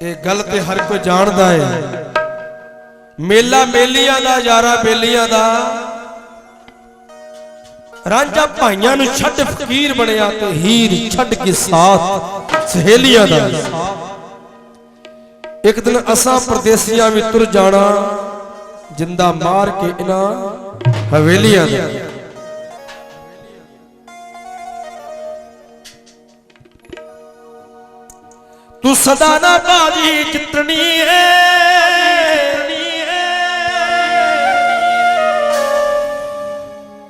ये गल ते हर कोई जानदा है। मेला मेलियां दा यारा बेलियां दा रांझा भाइयां नूं छड्ड फकीर बनया ते हीर छड्ड के साथ सहेलियां दा। एक दिन असा परदेसियां भी तुर जाना जिंदा मार के इना हवेलियां दा। तू सदा ना बाजी जितनी है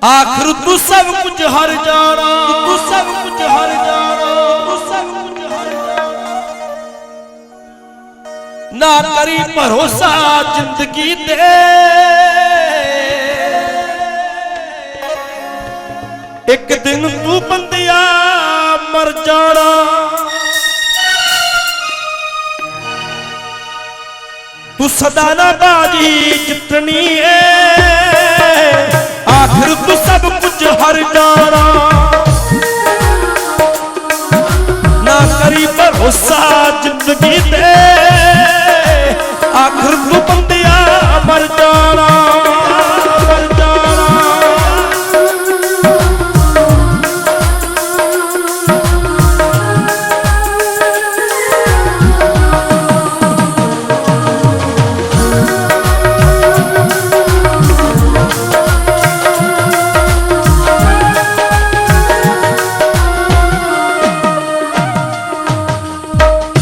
आखिर तू सब कुछ हर जाना, तू सब कुछ हर जाना, तू सब कुछ हर जाना। ना करी भरोसा जिंदगी दे एक दिन तू बंदिया मर जाना। तू सदा ना बाजी जितनी है आखिर तू सब कुछ हर जाना। ना करी भरोसा जिंदगी दे आखिर तू बंदिया मर जाना, मर जाना।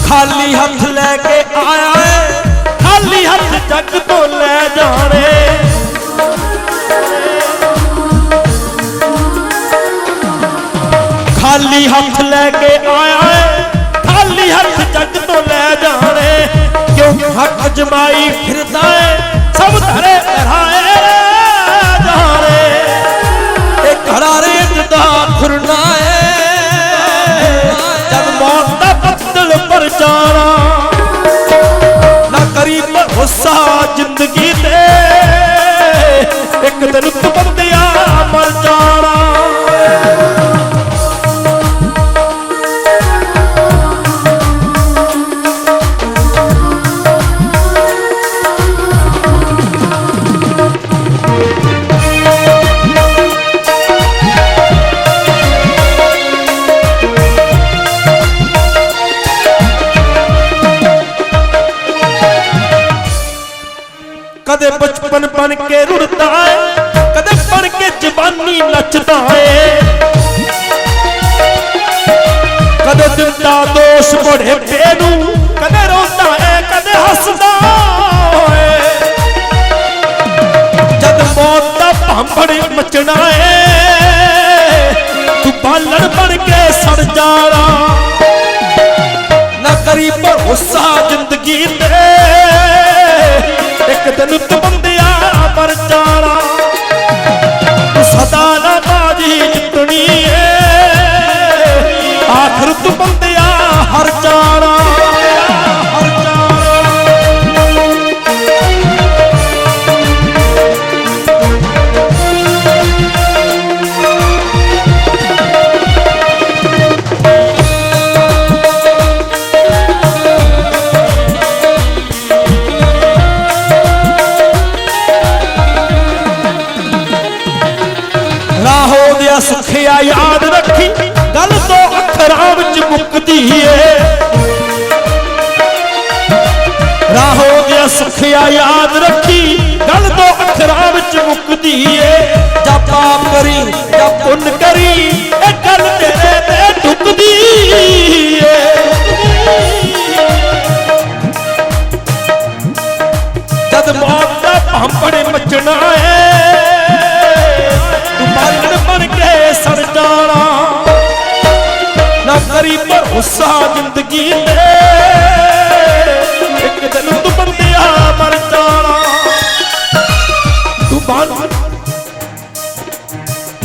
खाली हाथ लेके आया है, खाली हाथ जग तो ले जाने। खाली हाथ लेके आया है, खाली हाथ जग तो ले जाने। क्यों हक जमाई फिरदा है सब धरे धराए जाने। एक घरारे जदा खुरना है जब मौत दा बदल पर जाना। ना करी भरोसा जिंदगी दे एक दिन तू बंदिया मर जाना। कदे बचपन बन के रुड़ता है, कदे बन के जवानी नचता है। कदे दिंदा दोष बड़े बेनू, कदे रोता है कदे हंसदा है। जद मौत दा भांभड़ मचना है तू बालण बन के सड़ जाना। ना करी भरोसा जिंदगी दे एक दिन तू बंदिया मर जाना। तू सदा ना बाजी जितनी है आखिर तू बंदिया हर जाना, हर जाना। सुखिया याद रखी गल तो अखरां विच मुकदी है। राहो गया सुखिया याद रखी गल तो अखरां विच मुकदी है। जा पाप करी जा पुण्य करी ए गल तेरे ते ढुकदी है। जद मौत दा भांभड़ मचना है तू बालण बन के सड़ जाना। ना करी भरोसा जिंदगी दे एक दिन तू बंदिया मर जाना। तू बालण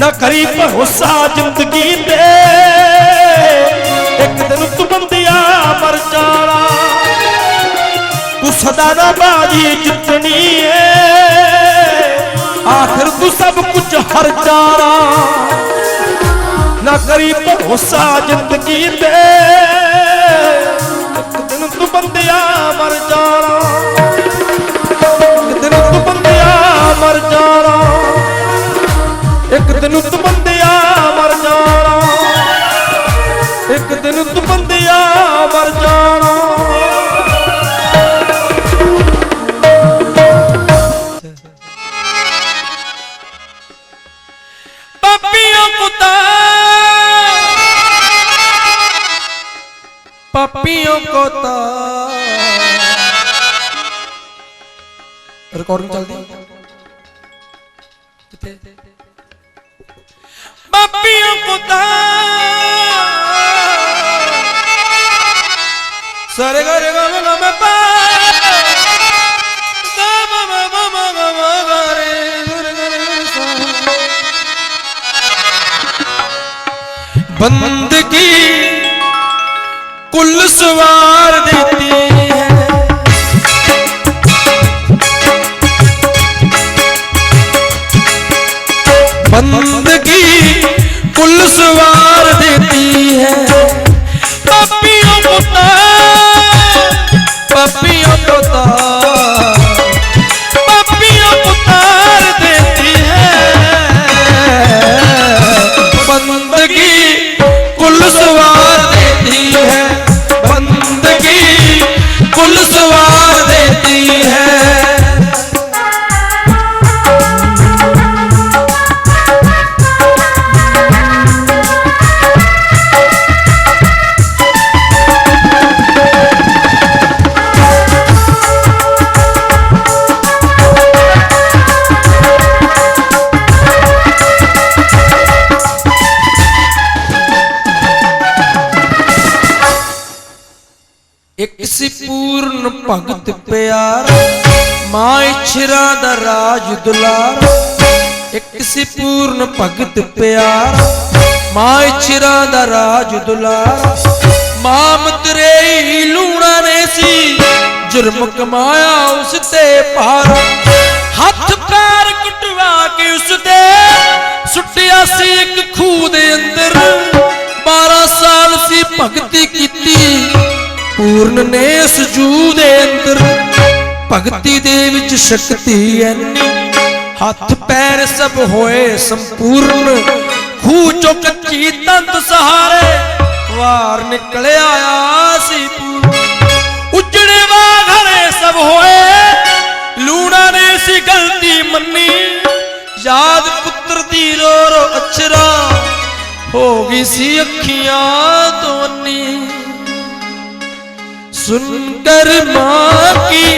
ना करी भरोसा जिंदगी दे एक दिन तू बंदिया मर जाना। तू सदा ना बाजी जितनी है आखिर तू सब कुछ हर जाना। ना करी भरोसा जिंदगी दे एक दिन तू बंदिया मर जाना, एक दिन तू बंदिया मर जाना, एक दिन तू बंदिया मर जाना, एक दिन तू बंदिया मर जाना। पापियों को पापियों को रिकॉर्डिंग चलती पापियों को सारे गारे गा में पा बंदगी कुल सवार देती है, बंदगी कुल सवार देती है। पापियों को पापियों को पापियों को तार देती है, बंदगी कुल सवार देती है, बंदगी कुल सवार देती है। एक सी पूर्ण भगत प्यार मां इछरा दा राज दुलार, एक सी पूर्ण भगत प्यार मां इछरा दा राज दुलार। मां मतरेई लूणा ने सी जुर्म कमाया उसते पार, हथ पैर कुटवा के उसदे सुटिया सी एक खूह दे अंदर। 12 साल सी भगती कीती पूर्ण ने उस जूह दे अंदर, भगती दे विच शक्ति ऐनी हथ पैर सब होए संपूर्ण। खूह चो कच्ची तंत सहारे वार निकले आया सी पूर्ण। उजड़े वाघरे सब होए लूणा ने सी गलती मन्नी, याद पुत्र दी रो रो अछरा हो गई सी अखियां तो अन्नी। सुनकर मां की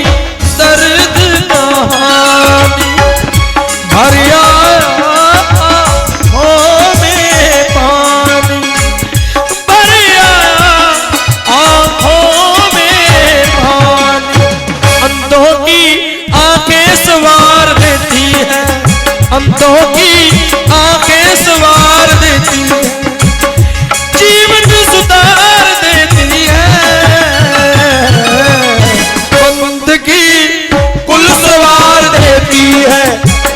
दर्द कहानी भर आया आँखों में पानी, भर आया आँखों में पानी। अंधों की आंखें सवार देती है, अंधों की आंखें सवार देती है, जीवन सुधार देती है। बंदगी कुल सवार देती है,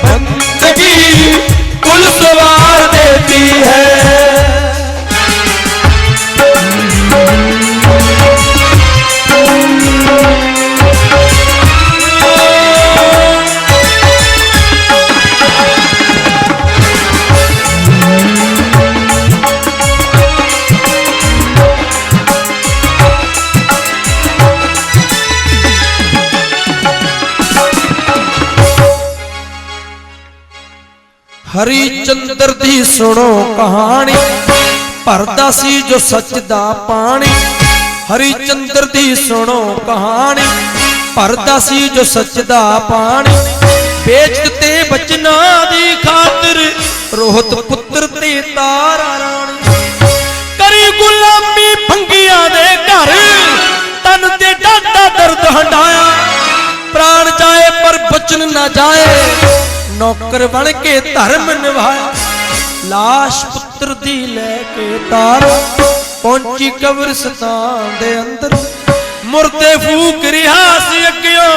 बंदगी कुल सवार देती है। हरिचंद्र दी सुनो कहानी भरदा सी जो सच दा पानी। हरिचंद्र दी सुनो कहानी भरदा सी जो सच दा पानी। बेच दिते बचना दी खातिर रोहत पुत्र ते तारा रानी। करी गुलामी भंगिया दे घर तन ते डाटा दर्द हंडाया। प्राण जाए पर बचन ना जाए नौकर बन के धर्म निभाया। लाश पुत्र दी लेके तारा पहुंची कब्रिस्तान दे अंदर। मुर्दे फूक रिहा सी अग्गियों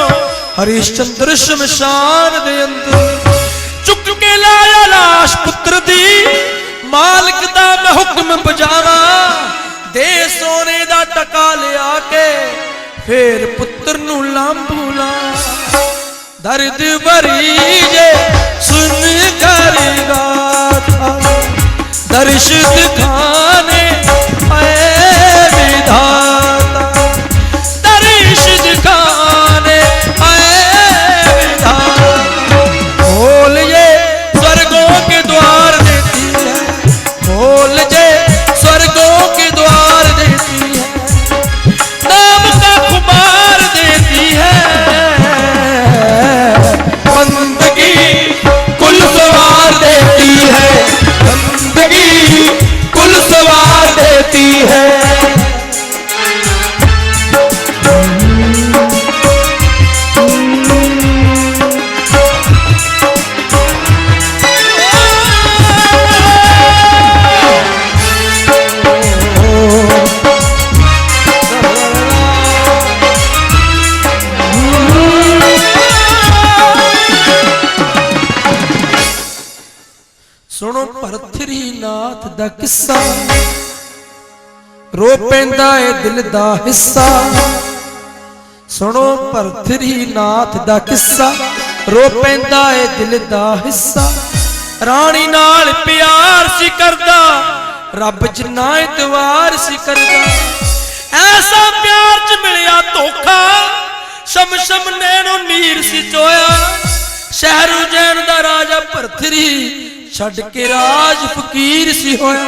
हरिश्चंद्र शमशान दे अंदर। चुक के लाया लाश पुत्र दी मालिक दा मैं हुक्म बजावा। दे सोने दा टका लिया के फिर पुत्र नू लांबूला दर्द भरी जे सुन कर गाथा दर्श दिखाने आए विधाता दर्श दिखाने आए विधाता खोल ये स्वर्गों के द्वार देती है खोल ये स्वर्गों के द्वार देती है नाम का खुमार देती है बंदगी कुल सवार देती है बंदगी कुल सवार देती है सुनो भरथरी नाथ दा किस्सा रो पैंदा है दिल दा हिस्सा सुनो भरथरी नाथ दा किस्सा रो पैंदा है दिल दा हिस्सा रानी नाल प्यार सी करदा रब जिन्ना इतवार सी करदा ऐसा प्यार च मिलिया धोखा शम शम नैनो नीर सी चोया शहर उज्जैन दा राजा भरथरी छड़ के राज फकीर सी होया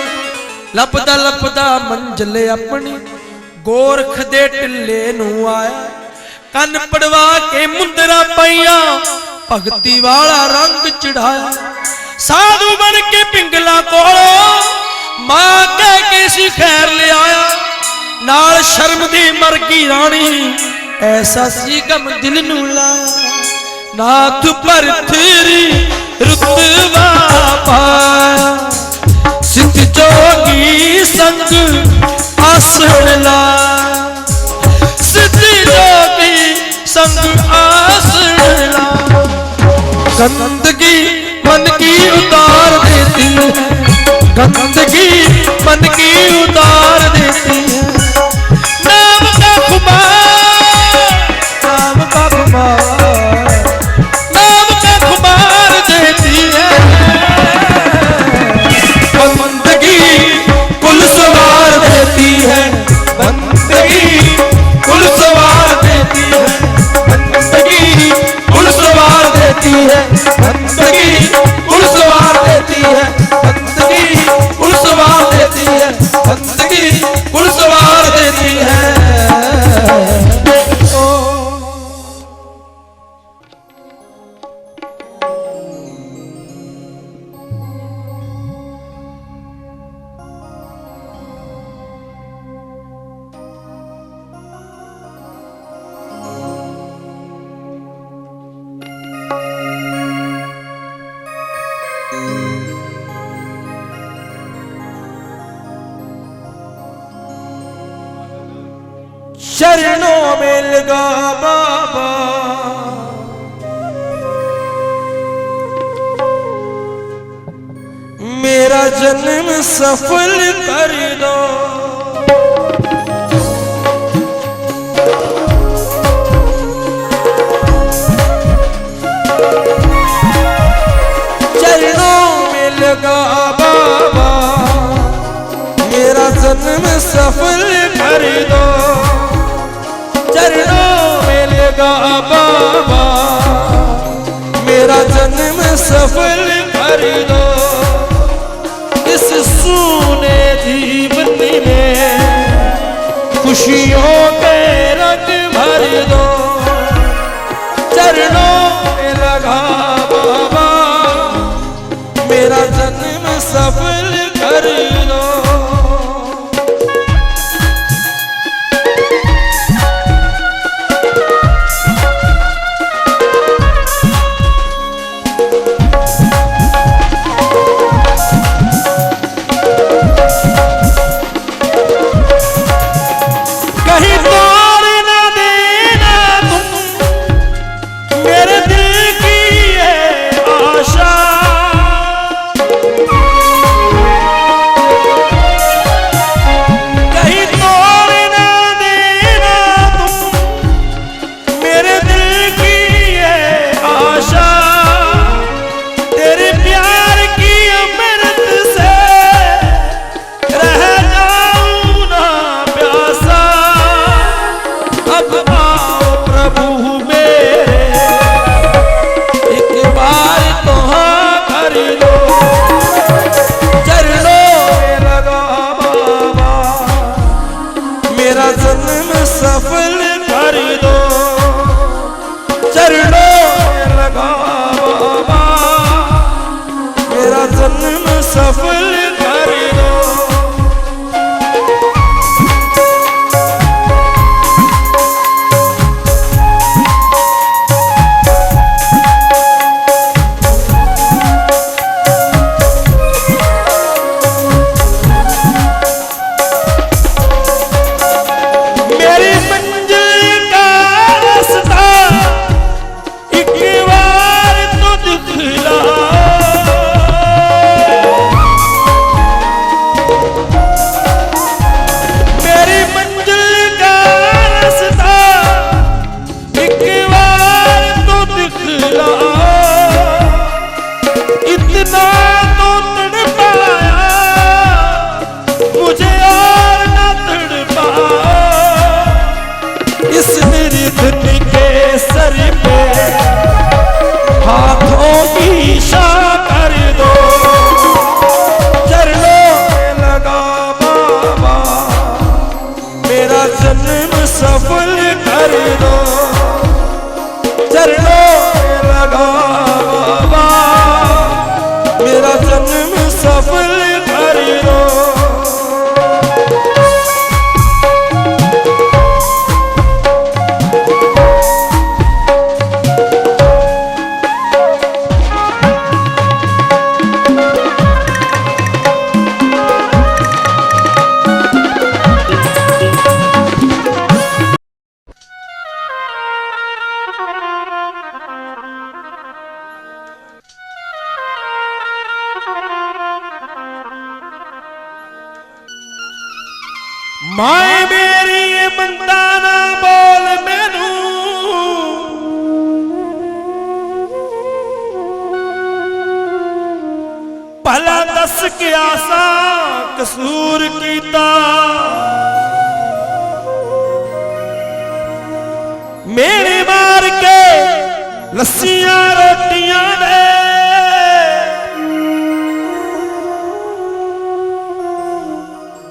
लपदा लपदा मंजिल अपनी गोरख दे टिल्ले नू आया कन पड़वा के मुंदरा पाइया भगती वाला रंग चढ़ाया साधु बन के पिंगला कोलो मां कह के सी खैर ले आया नाल शर्म दी मर गई रानी ऐसा सी गम दिल नू लाया नाथ भरथरी रुतबा पाया सिद्ध जोगी संग आसन ला सिद्ध जोगी संग आसन ला गंदगी मन की उतार देती है गंदगी मन की उतार देती है नाम का खुमार नाम का खुमार नाम का खुमार देती है बंदगी कुल सवार देती है बंदगी कुल सवार देती है बंदगी कुल सवार देती है बंदगी कुल सवार देती है बंदगी कुल सवार देती है बंदगी कुल सवार देती है शरणों में लगा बाबा मेरा जन्म सफल कर दो चरणों में लगा बाबा मेरा जन्म सफल कर दो चरणों में लगा बाबा मेरा जन्म सफल कर दो इस सूने जीवन में खुशियों के रंग भर दो चरणों में लगा बाबा मेरा जन्म सफल कर दो कहीं तोड़ न देना तुम मेरे माए मेरी ये मंदा ना बोल मैनू, भला दस क्या सा कसूर कीता। मेरे मार के लस्सियां रोटियां ने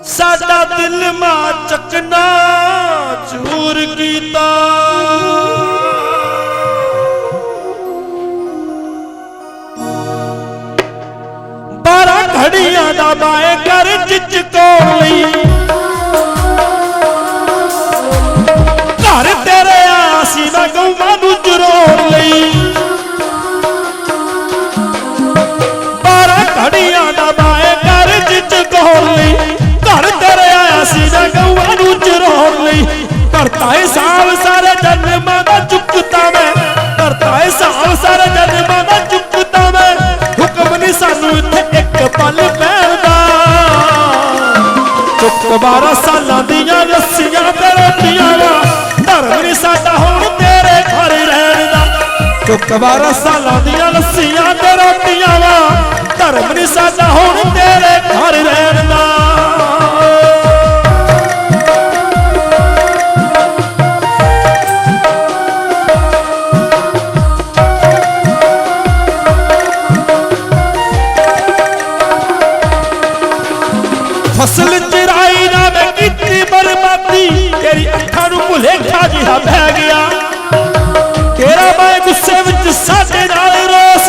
साडा दिल मां चकना चूर कीता। बारह घड़ियां दा माए कर चिचकोड़ लई, घर तेरे आसी मैं गौवां नू जरोड़ लई। बारह घड़ियां दा माए कर चिचकोड़ लई, घर तेरे आया सी मैं गौवां नू जरोड़ लई। करता है साल सारे जन्मां दा चुकता मैं, करता है साल सारे जन्मां दा चुकता मैं। हुक्म नहीं सानू इत्थे एक पल पैण दा, चुक 12 सालां दियां लस्सियां ते रोटियां वा, धर्म नहीं साडा हुण तेरे घर रहण दा। चुक 12 सालां दियां लस्सियां ते रोटियां वा, धर्म नहीं साडा हुण तेरे घर रहण दा। फसल चिराई ना मैं कितनी बर्बादी, तेरी अखां नू भुलेखा जिहा पै गया। तेरा मैं गुस्से विच साडे नाल रोस,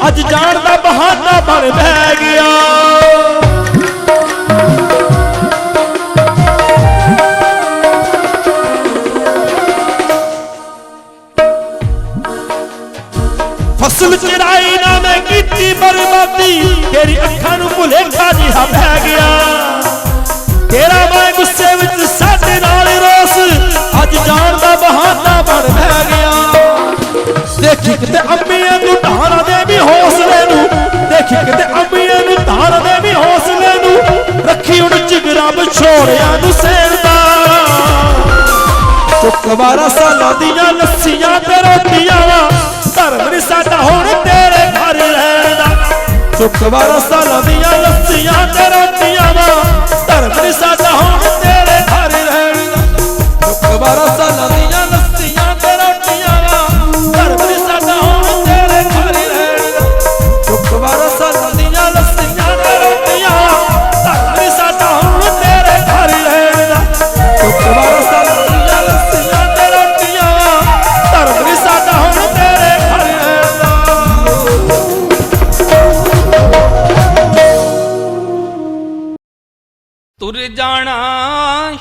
अज जाण दा बहाना बन बह गया। फसल चिराई ना मैं कितनी बर्बादी, तेरी अखां नू भुलेखा जिहा पै गया। तेरा मैं गुस्से विच साडे नाल रोस, अज जान दा बहाना बन बह गया। देखी किते अम्मियां नू ढारा दे भी हौसले नू, देखी किते अम्मियां नू ढारा दे भी हौसले नू। रखी हुण जिगरा विछोड़ियां नू सेड़दा, चुक 12 सालां दियां लस्सियां ते रोटियां वा, धर्म नहीं साडा हुण तेरे घर रहण दा। चुक 12 सालां दियां लस्सियां ते रोटियां वा, धर्म नहीं साडा हुण तेरे घर रहण दा। चुक 12 सालां दियां लस्सियां ते रोटियां वा, धर्म नहीं साडा हुण तेरे घर रहण दा। चुक 12 सालां दियां लस्सियां ते रोटियां वा, धर्म नहीं साडा हुण तेरे घर रहण दा। चुक 12 सालां दियां लस्सियां ते रोटियां वा, धर्म नहीं साडा हुण तेरे घर रहण दा। तुर जाना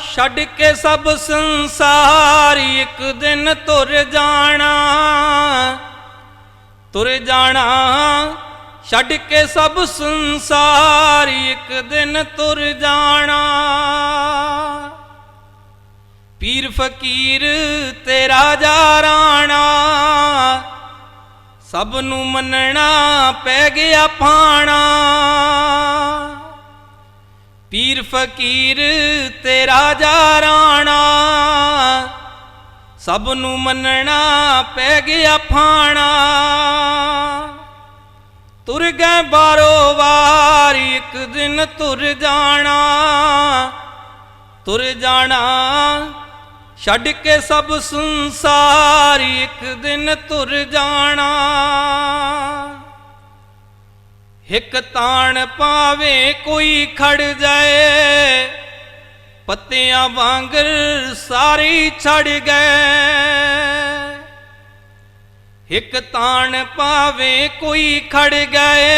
छड़ के सब संसार, एक दिन तुर जाना। तुर जाना छड़ के सब संसार, एक दिन तुर जाना। पीर फकीर ते राजा राणा, सब नू मनना पै गया भाणा। पीर फकीर ते राजा राणा, सब नू मनना पै गया भाणा। तुर गए बारो बार, एक दिन तुर जाना। तुर जाना छड़ के सब संसार, एक दिन तुर जाना। हिक तान पावे कोई खड़ जाए, पत्तियां वांगर सारे छड़ गए। हिक तान पावे कोई खड़ गए,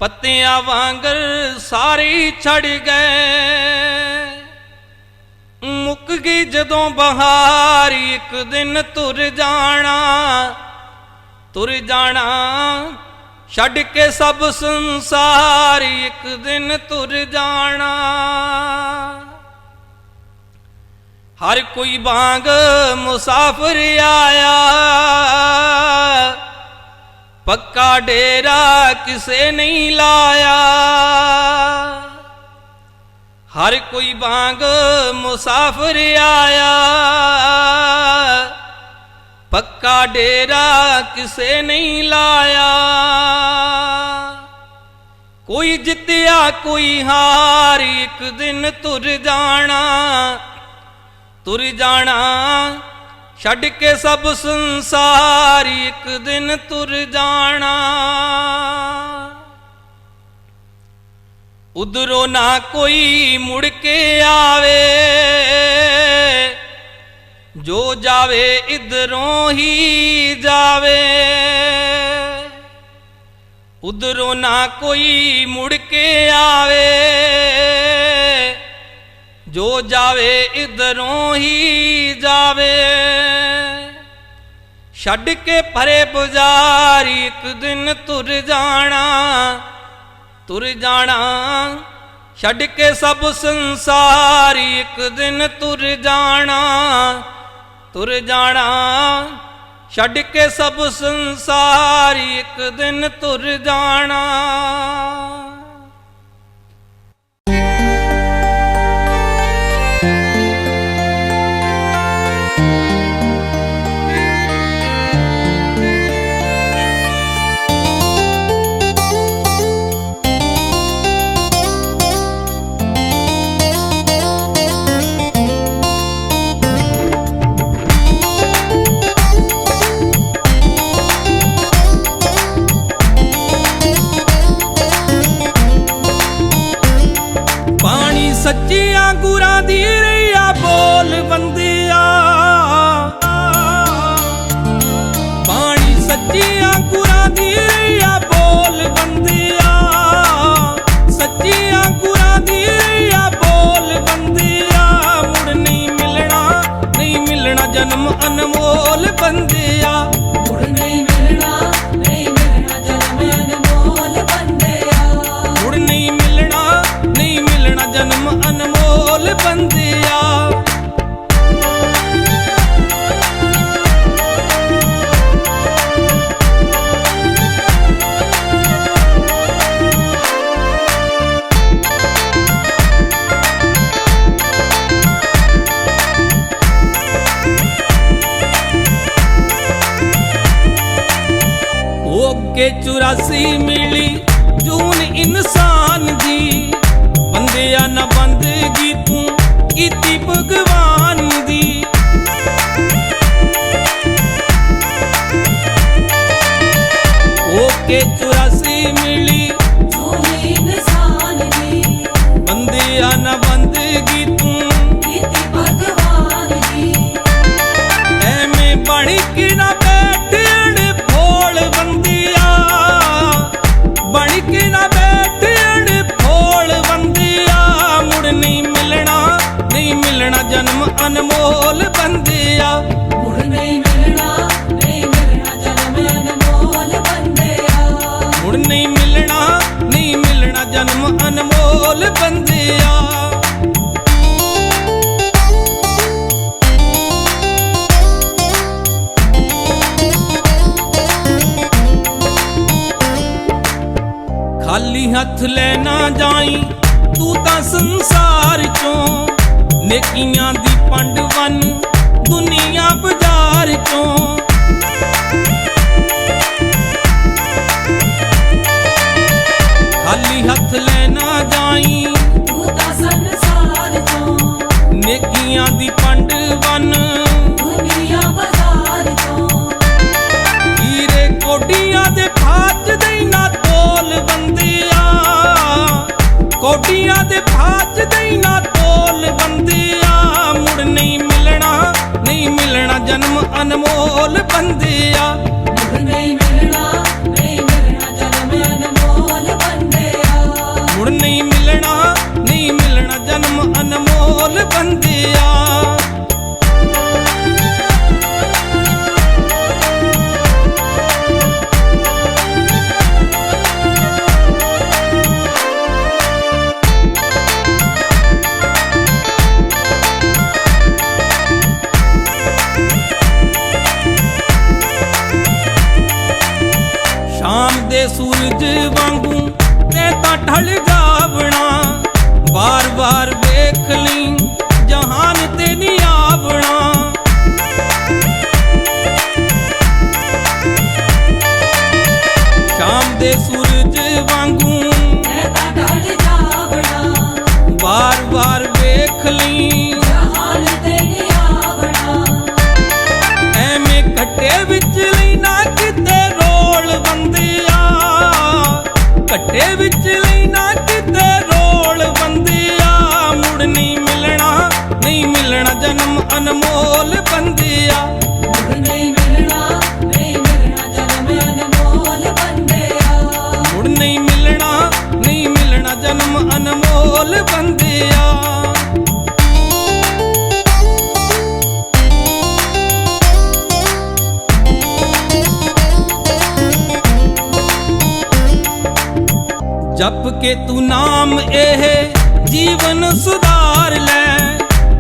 पत्तियां वांगर सारे छड़ गए। मुक गई जदों बहार, एक दिन तुर जाना। तुर जाना छड़ के सब संसार, एक दिन तुर जाना। हर कोई बांग मुसाफिर आया, पक्का डेरा किसे नहीं लाया। हर कोई वांग मुसाफिर आया, पक्का डेरा किसे नहीं लाया। कोई जितया कोई हार, एक दिन तुर जाना, तुर जाना छड़ के सब संसार, एक दिन तुर जाना। उधरों ना कोई मुड़ के आवे, जो जावे इधरों ही जावे। उधरों ना कोई मुड़ के आवे, जो जावे इधरों ही जावे। छड़ के परे बाजार, एक दिन तुर जाना, तुर जाना छड़ के सब संसार, एक दिन तुर जाना, तुर जाना छड़ के सब संसार, एक दिन तुर जाना। सच्चियां गुरां दी रैया बोल बंदिया, पानी सच्चियां गुरां दी रैया बोल बंदिया। सच्चियां गुरां दी रैया बोल बंदिया, मुड़ नहीं मिलना, नहीं मिलना जन्म अनमोल बंदिया। मुड़ नहीं मिलना, नहीं मिलना जन्म अनमोल बंदिया। मुड़ नहीं मिलना, नहीं मिलना जन्म अनमोल बंदिया। ओके 84 मिली जून इंसान दी, बंदिया न बंदगी तू कीती भगवान दी। ओके 84 मिली जून इंसान दी, बंदिया न बंदगी तू कीती भगवान दी। एवें बण के ना बैठण भोल बंदिया, बण के ना बैठण भोल बंदिया। मुड़ नहीं मिलना, नहीं मिलना जन्म अनमोल बंदिया। मुड़ नहीं मिलना, नहीं मिलना जन्म अनमोल बंदिया। मुड़ नहीं मिलना, नहीं मिलना जन्म अनमोल बंदिया। खाली हथ लेना जाई तू तां संसार चों, नेकियां दी पंड वन दुनिया बाजार चों। खाली हथ लेना जाई तू तां संसार चों, नेकियां दी पंड वन दुनिया बाजार चों। हीरे कोटियां दे फाच दई ना तोल बंदिया, कोटियां दे फाच दई ना तोल बंदिया। मुड़ नहीं मिलना, नहीं मिलना जन्म अनमोल बंदिया। मुड़ नहीं मिलना, नहीं मिलना जन्म अनमोल बंदिया। मुड़ नहीं मिलना, नहीं मिलना जन्म अनमोल बंदिया। वेख ली जहान ते नी आवना। शाम दे सूरज वांगू मैं तां ढल जावना, बार बार वेख ली जहान ते नी आवना। ਐਵੇਂ ਕੱਟੇ ਵਿੱਚ ਲੈਣਾ ਕਿਤੇ ਰੋਲ ਬੰਦਿਆ, ਕੱਟੇ ਵਿੱਚ ਲੈਣਾ ਕਿਤੇ ਰੋਲ ਬੰਦਿਆ। ਮੁੜ ਨਹੀਂ ਮਿਲਣਾ, ਨਹੀਂ ਮਿਲਣਾ ਜਨਮ ਅਨਮੋਲ ਬੰਦਿਆ। मुड़ नहीं मिलना, नहीं मिलना जन्म अनमोल बंदिया। ਮੁੜ ਨਹੀਂ ਮਿਲਣਾ, ਨਹੀਂ ਮਿਲਣਾ ਜਨਮ ਅਨਮੋਲ ਬੰਦਿਆ। जप के तू नाम एह जीवन सुधार लै,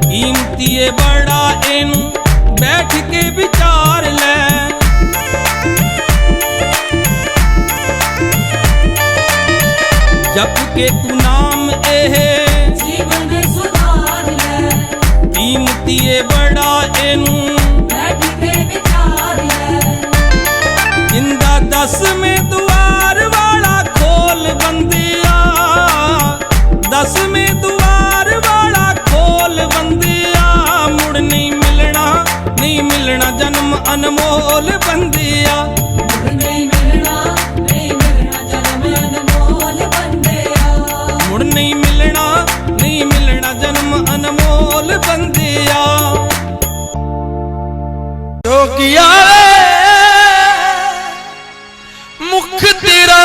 कीमती ए बड़ा एनू बैठ के विचार लै। जप के तू नाम एह जीवन सुधार लै, कीमती ए बड़ा एनू बैठ के विचार लै। जिंदा दस में दुआर वाला खोल बंदिया, दस में दुआर वाला खोल बंदिया। मुड़ नहीं मिलना, नहीं मिलना जन्म अनमोल बंदिया। मुड़ नहीं मिलना, नहीं मिलना जन्म अनमोल बंदिया। मुड़ नहीं मिलना, नहीं मिलना जन्म अनमोल बंदिया। जोगिया मुख तेरा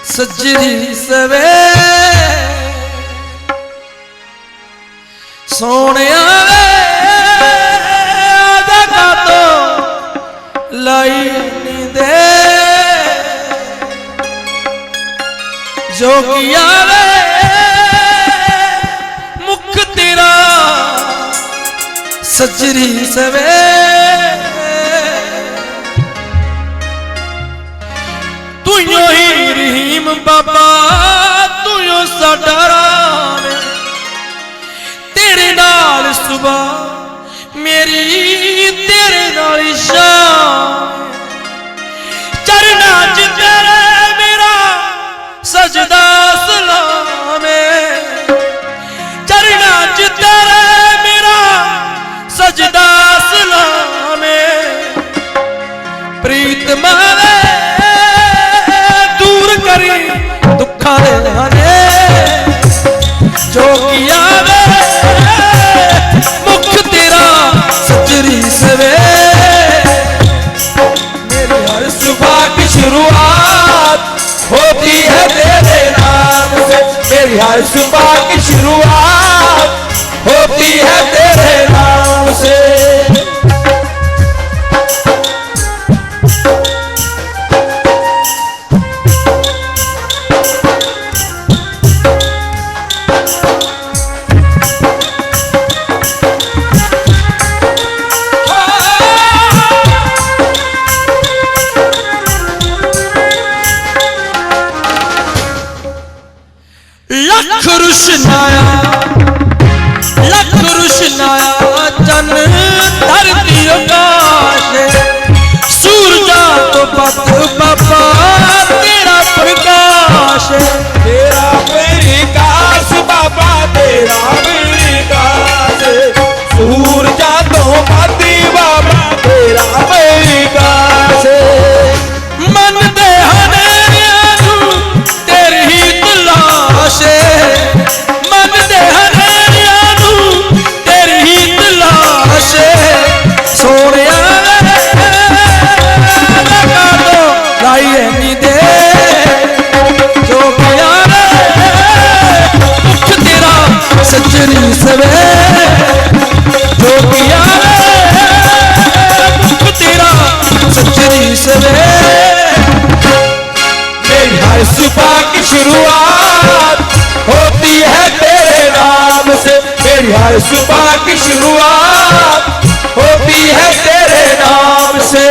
सजरी सवे, सोनिया जगा तो लाई नी दे। जोगिया मुख तेरा सजरी सवे, तू यो ही रहीम बाबा, तू यो साडा राम। तेरे नाल सुबह मेरी, तेरे नाल शाम। चरना च तेरे मेरा सजदा सलाम है, चरना च तेरे मेरा सजदा सलाम है। प्रीत मावे दूर करी दुखा दे हने, जोगिया वे मुख तेरा सजरी सवे। मेरी हर सुबह की शुरुआत होती है तेरे नाम से, मेरी हर सुबह की शुरुआत होती है तेरे नाम से। लख रुशनाया, लख रुशनाया चन धरती आकाश। सूरजा तो पत बाबा तेरा प्रकाश, तेरा प्रकाश बाबा तेरा प्रकाश। सूरजा तो पत बाबा तेरा प्रकाश। मन दे हनेरिया नू तेरी ही तलाश, मन दे हनेरिया नू तेरी ही तलाश। सोनिया लगा तो लाइए नी दे, जोगिया मुख तेरा सजरी सवे। जोगिया मुख तेरा सजरी सवे। मेरी हर सुबह की शुरुआत होती है तेरे नाम से, मेरी हर सुबह की शुरुआत होती है तेरे नाम से।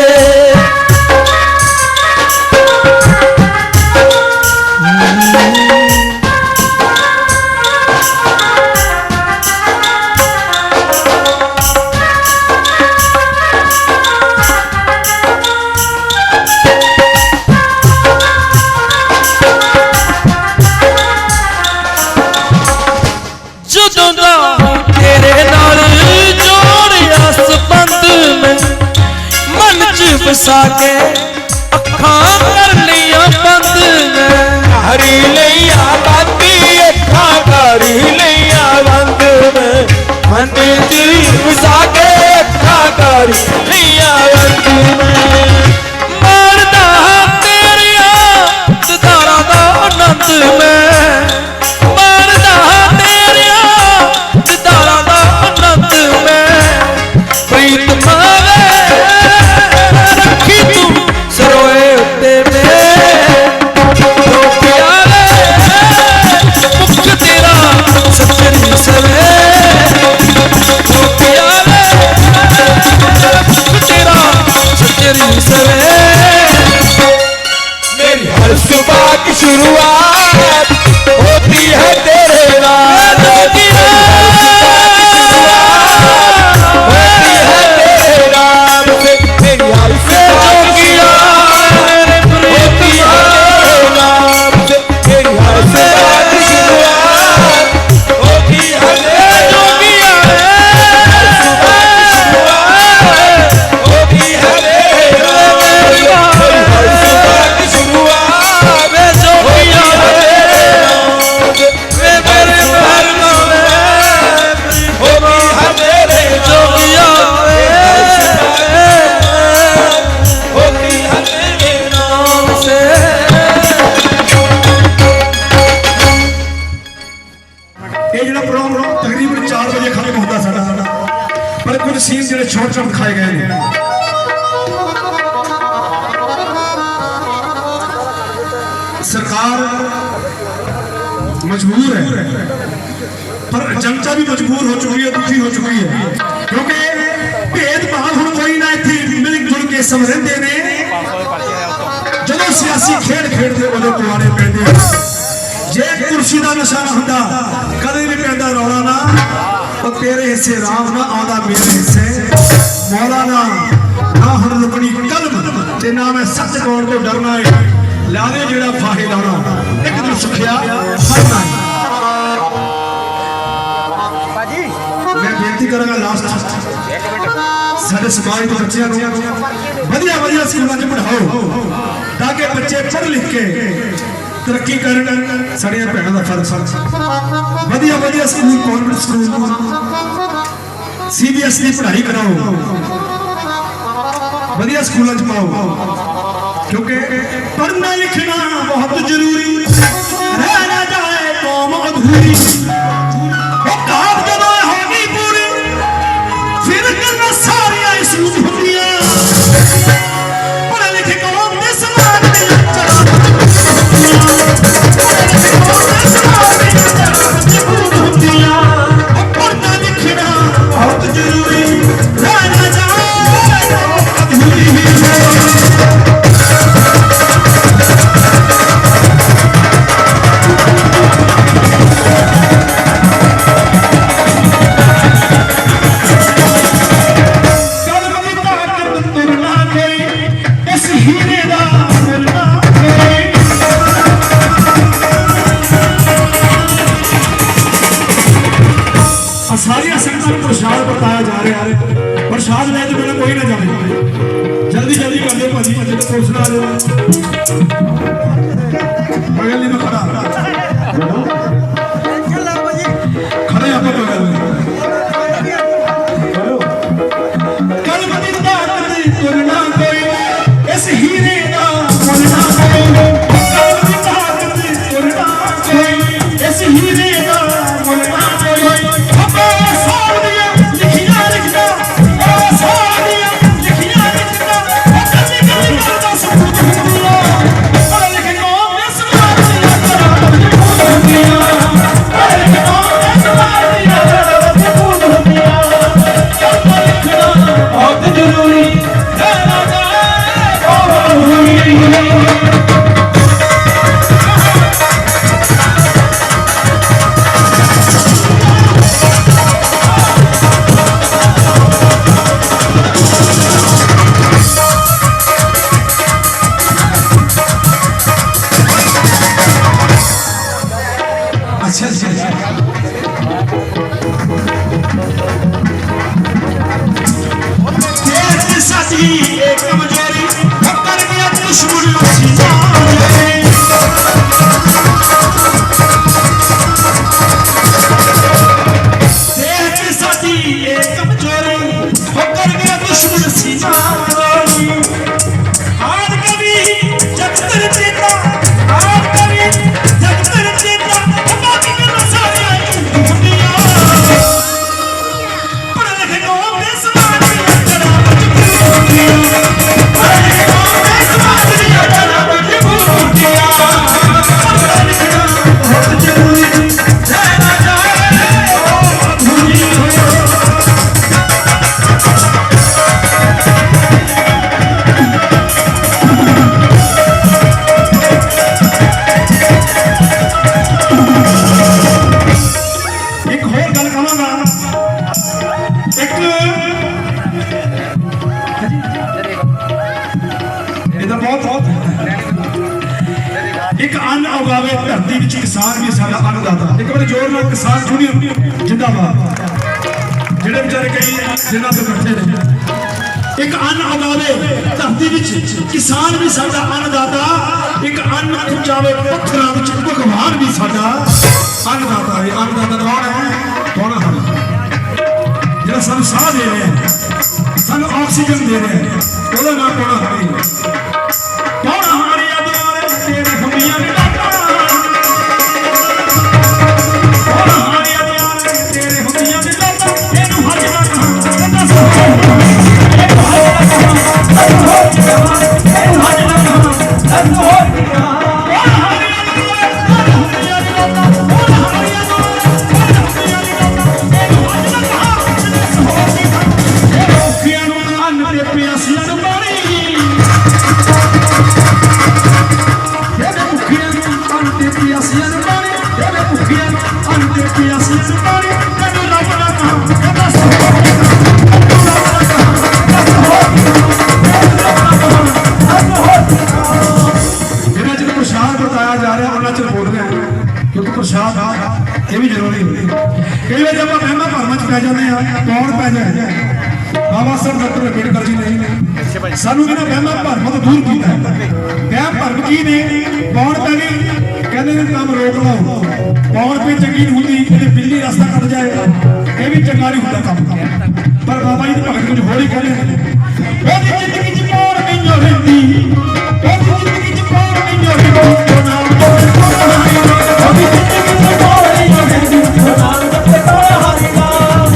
ਵਸਾ ਕੇ ਅੱਖਾਂ ਕਰ ਲਈਆਂ ਬੰਦ ਮੈਂ ਹਰੀ ਲਈਆ ਬਾਤੀ ਅੱਖਾਂ ਕਰੀ ਲਈਆ ਬੰਦ ਮੈਂ ਮਨ ਤੇਰੀ ਵਸਾ ਕੇ ਅੱਖਾਂ ਕਰੀ ਲਈਆ ਬੰਦ ਮੈਂ ਮਾਰਦਾ ਤੇਰੀਆਂ ਦਿਦਾਰਾਂ ਦਾ ਆਨੰਦ ਮੈਂ ਮਾਰਦਾ ਤੇਰੀਆਂ ਦਿਦਾਰਾਂ ਦਾ ਆਨੰਦ ਮੈਂ ਪ੍ਰੀਤ ਮਾਵੇ ਰੱਖੀ ਤੂੰ ਸਰੋਏ ਉੱਤੇ ਮੇਰੇ ਪਿਆਰੇ ਮੁਖ ਤੇਰਾ ਸੱਚੀ ਸਵੇ ਪਿਆਰੇ ਮੁਖ ਤੇਰਾ ਸੱਚੀ ਸਵੇ मेरी हर सुबह की शुरुआत होती है तेरे नाम होती है तेरे नाम से मेरी हर सुबह की शुरुआत होती है तेरे नाम से मेरी हर सुबह की शुरुआत होती है तेरे होती है तेरे नाम से हर सुबह की शुरुआत वे जोगिया वे मेरे मरना होती है तेरे जोगिया होती है तेरे नाम से ਇਹ ਜਿਹੜਾ ਪ੍ਰੋਗਰਾਮ ਤਕਰੀਬਨ 4 ਵਜੇ ਖਤਮ ਹੁੰਦਾ ਸਾਡਾ ਪਰ ਕੁਝ ਸੀਨ ਜਿਹੜੇ ਛੋਟੇ ਛੋਟੇ ਦਿਖਾਏ ਗਏ ਨੇ सरकार मजबूर है पर जनता भी मजबूर हो चुकी है दुखी हो चुकी है क्योंकि भेदभाव हुण कोई ना इत्थे मिल जुल के सब रहिंदे ने जदों सियासी खेड खेडदे उदों पुआड़े पैंदे जे कुर्सी दा नशा ना हुंदा कदे भी पैंदा रौला ना ਉਹ तेरे हिस्से राम ना आउंदा मेरे हिस्से मौला ना हुण लुकनी कलम ते ना मैं सच कौन तो डरना है लावे जेड़ा फाहे लाना एक दिन सुखिया फड़ना मैं बेनती करांगा लास्ट साडे समाज के बच्चों को वधिया वधिया स्कूलों च पढ़ाओ ताकि बच्चे पढ़ लिख के तरक्की करन साडियां भैणां दा फर्ज वधिया वधिया स्कूल कॉन्वेंट स्कूल CBSE पढ़ाई कराओ वधिया स्कूलों च पाओ क्योंकि पढ़ना लिखना बहुत जरूरी रह ना जाए कौम अधूरी औकात जदों होगी पूरी फिर करना सारियां इसनूं हुंदियां पढ़े लिखे कौम दे समाज दे चढ़ा पढ़ना लिखना बहुत जरूरी रह ना जाए कौम अधूरी सारिया संगतां नूं प्रसाद बताया जा रहा है प्रसाद ले तो बिना कोई ना जाए जल्दी जल्दी कर दो भाजी मुझे तो पुलिस ना आ जाए बगल में खड़ा खड़े आप बगल में कल बदी ताकत तुरना कोई इस हीरे दा मुलना कोई कल बदी ताकत तुरना कोई इस हीरे दा मुलना कोई साथी एक कमजोरी किसान भी साडा अन्नदाता। एक बार जोर नाल किसान यूनियन जिंदाबाद। ਜਿਹੜੇ ਵਿਚਾਰੇ ਕਈ ਜਿਨ੍ਹਾਂ ਤੋਂ ਇਕੱਠੇ ਨੇ ਇੱਕ ਅੰਨ ਉਗਾਵੇ ਧਰਤੀ ਵਿੱਚ ਕਿਸਾਨ ਵੀ ਸਾਡਾ ਅੰਨਦਾਤਾ ਇੱਕ ਅੰਨ ਪਹੁੰਚਾਵੇ ਪੱਥਰਾਂ ਵਿੱਚ ਭਗਵਾਨ ਵੀ ਸਾਡਾ ਅੰਨਦਾਤਾ ਹੈ। ਅੰਨਦਾਤਾ ਕੌਣ ਹੈ? ਕੌਣ ਹੈ ਜਿਹੜਾ ਸਾਨੂੰ ਸਾਹ ਦੇ ਰਿਹਾ ਹੈ ਸਾਨੂੰ ਆਕਸੀਜਨ ਦੇ ਰਿਹਾ ਹੈ ਉਹਦਾ ਨਾਮ ਕੌਣ ਹੈ? ਕੌਣ ਹਮਾਰੀਆਂ ਦੁਆਰੇ ਤੇਰੇ ਹੁੰਦੀਆਂ ਨੇ ਇਹ ਵੀ ਜ਼ਰੂਰੀ ਕਈ ਵਾਰ ਜਦ ਆਪਾਂ ਮਹਿਮਾ ਭਰਮਾਂ ਚ ਪੈ ਜਾਂਦੇ ਆ ਕੌਣ ਪੈ ਜਾਏ ਬਾਬਾ ਸਾਹਿਬ ਡਾਕਟਰ ਅੰਬੇਡਕਰ ਜੀ ਨੇ ਸਾਨੂੰ ਇਹਨਾਂ ਮਹਿਮਾ ਭਰਮਾਂ ਤੋਂ ਦੂਰ ਕੀਤਾ ਵਹਿਮ ਭਰਮ ਕੀ ਨੇ ਕੌਣ ਪੈ ਗਈ ਕਹਿੰਦੇ ਨੇ ਕੰਮ ਰੋਕ ਲਓ ਕੌਣ ਪੇ ਚੰਗੀ ਨਹੀਂ ਹੁੰਦੀ ਜੇ ਬਿੱਲੀ ਰਸਤਾ ਕੱਟ ਜਾਏ ਇਹ ਵੀ ਚੰਗਾ ਨਹੀਂ ਹੁੰਦਾ ਕੰਮ ਪਰ ਬਾਬਾ ਜੀ ਦੇ ਭਗਤ ਕੁਝ ਹੋਰ ਹੀ ਕਹਿੰਦੇ ਉਹਦੀ ਜ਼ਿੰਦਗੀ ਚ ਪੌੜ ਨਹੀਂ ਰਹਿੰਦੀ ਉਹਦੀ ਜ਼ਿੰਦਗੀ ਚ ਪੌੜ ਨਹੀਂ ਰਹਿੰਦੀ ਉਹਦੀ ਜ਼ਿੰਦਗੀ ਚ ਪੌੜ ਨਹੀਂ ਰਹਿੰਦੀ ਨਾਮ ਜਪੇ ਕਾਲਾ ਹਰਿ ਨਾਮ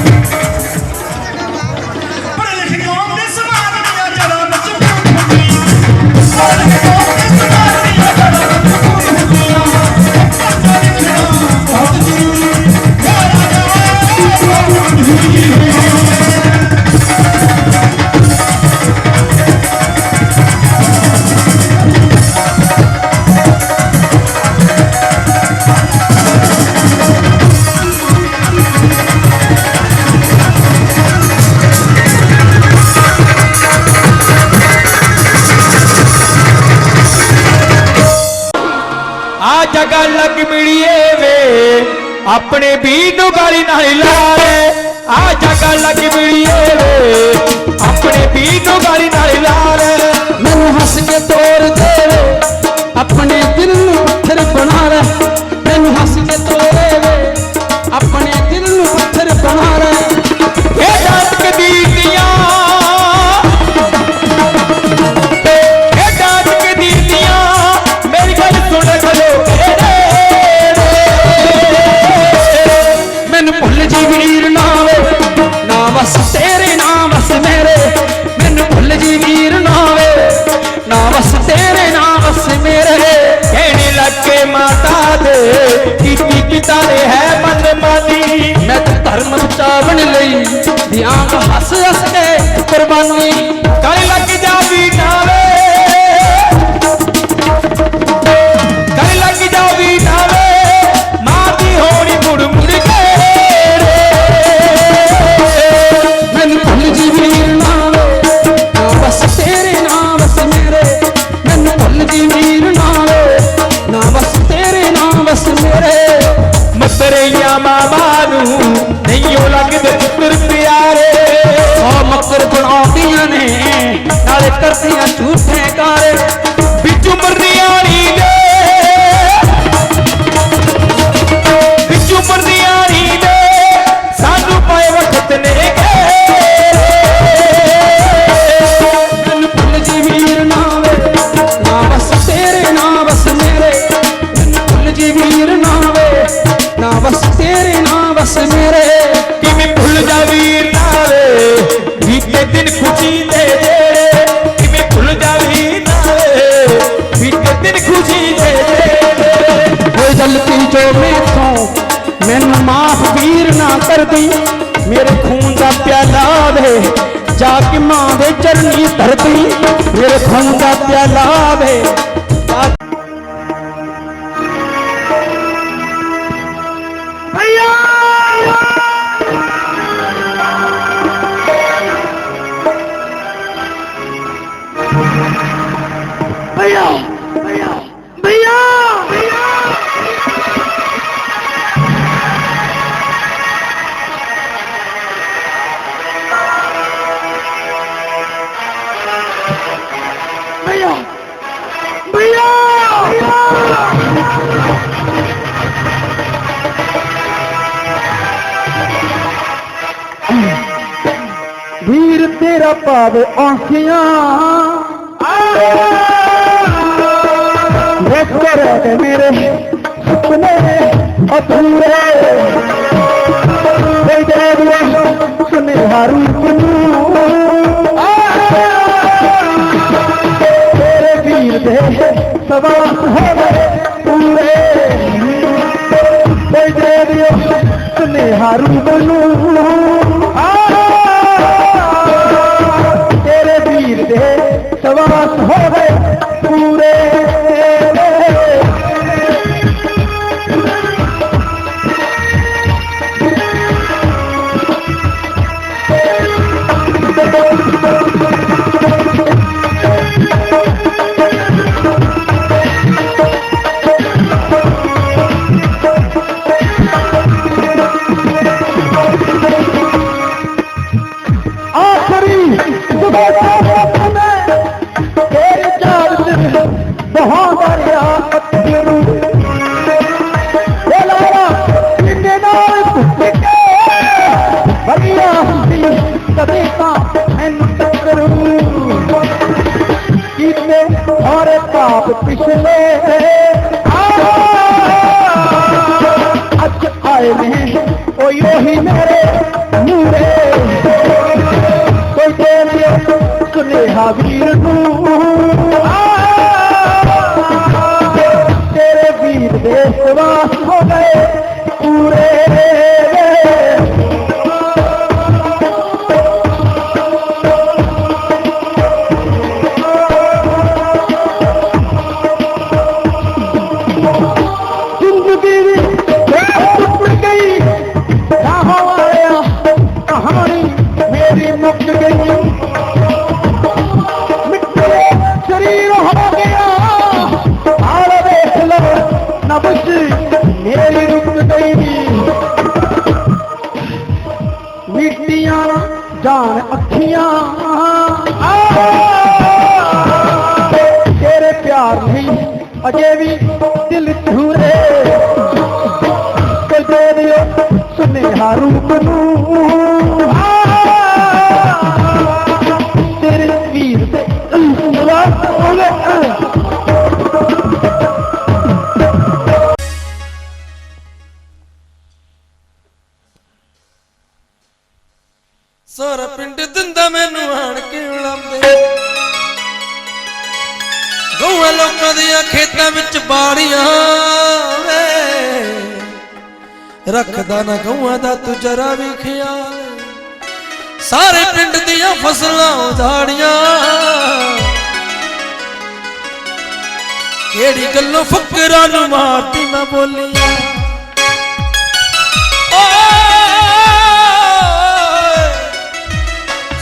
ਪੜ੍ਹੇ ਲਿਖੇ ਕੌਮ ਦੇ ਸਮਾਜ ਦੀਆਂ ਜੜ੍ਹਾਂ ਵਿੱਚ ਹੁੰਦੀ ਪੜ੍ਹੇ ਲਿਖੇ ਕੌਮ ਦੇ ਸਮਾਜ ਦੀਆਂ ਜੜ੍ਹਾਂ ਵਿੱਚ ਹੁੰਦੀਆਂ ਪੜ੍ਹਨਾ ਲਿਖਣਾ ਬਹੁਤ ਜ਼ਰੂਰੀ जगह लग मिलिए वे अपने बीनू गाली नाल लारे आ जगह लग मिलिए वे अपने बीनू गाली नाल लारे मैनू हस के तोड़ दे अपने दिल नू पत्थर बना ले मैनू हस के तोड़े वे अपने दिल नू पत्थर बना ले ये डांट के दीदियां मेरी गल सुन खलो भुल जी वीर नावे ना बस तेरे ना बस मेरे मैनू भुल जी वीर नावे ना बस तेरे ना बस मेरे कहने लग के माता दे पिता दे है मन मानी मैं तो धर्म बचावन लई दियांग हस हस के कुर्बानी कर लग जा भी नावे कर लग जा भी नावे मां दी होनी मुड़ मुड़ के मैनू भुल जी वीर नावे ना बस तेरे ना बस मेरे मैनू भुल जी वीर नावे ना बस तेरे ना बस मेरे मकरैया मामा नू नहीं लगदे पुत्र प्यारे मकर बनाउंदियां ने नाले करदियां झूठे कारे बिचू मरनियाणी दे बिचू मरनियाणी दे सानू पाए वक्त ने मैनू भुल जी वीर नावे ना बस तेरे ना बस मेरे मैनू भुल जी वीर नावे ना बस तेरे ना बस मेरे कि मैं भूल जा वीर नावे बीते दिन खुशी दे दे कि मैं भूल जा वीर नावे बीते दिन खुशी दे दे हो गलती जो मैथों मैनू माफ वीर ना कर दी मेरे खून का प्याला वे जाके मां दे चरनी धरती मेरे खून का प्याला वे भैया भैया भैया तेरा पावे आंखियां देखते रह गए मेरे सपने अधूरे सुनेहा रूप तेरे वीर दे सवास हो गए पूरे दे दियो सुनेहा रूप तेरे वीर दे सवास हो गए पूरे पिछले अच आए हैं ओ यो ही मेरे मूरे कोई दे दिए सुनेहा वीर तेरे वीर दे सवास हो गए पूरे मेरी रुक गई मिट्टियां जान अखियां तेरे प्यार नहीं अजे भी दिल छूरे तो दे दियो सुनेहा रूप तेरे वीर से सारा पिंड दिंदा मैनू आण के उलांबे गौआ लोकां दियां खेतां विच बाड़ियां वे रखदा ना गौआ दा तू जरा भी ख्याल सारे पिंड दियां फसलां उजाड़ियां केड़ी गल्लों फकरां नू मारती मैं बोलियां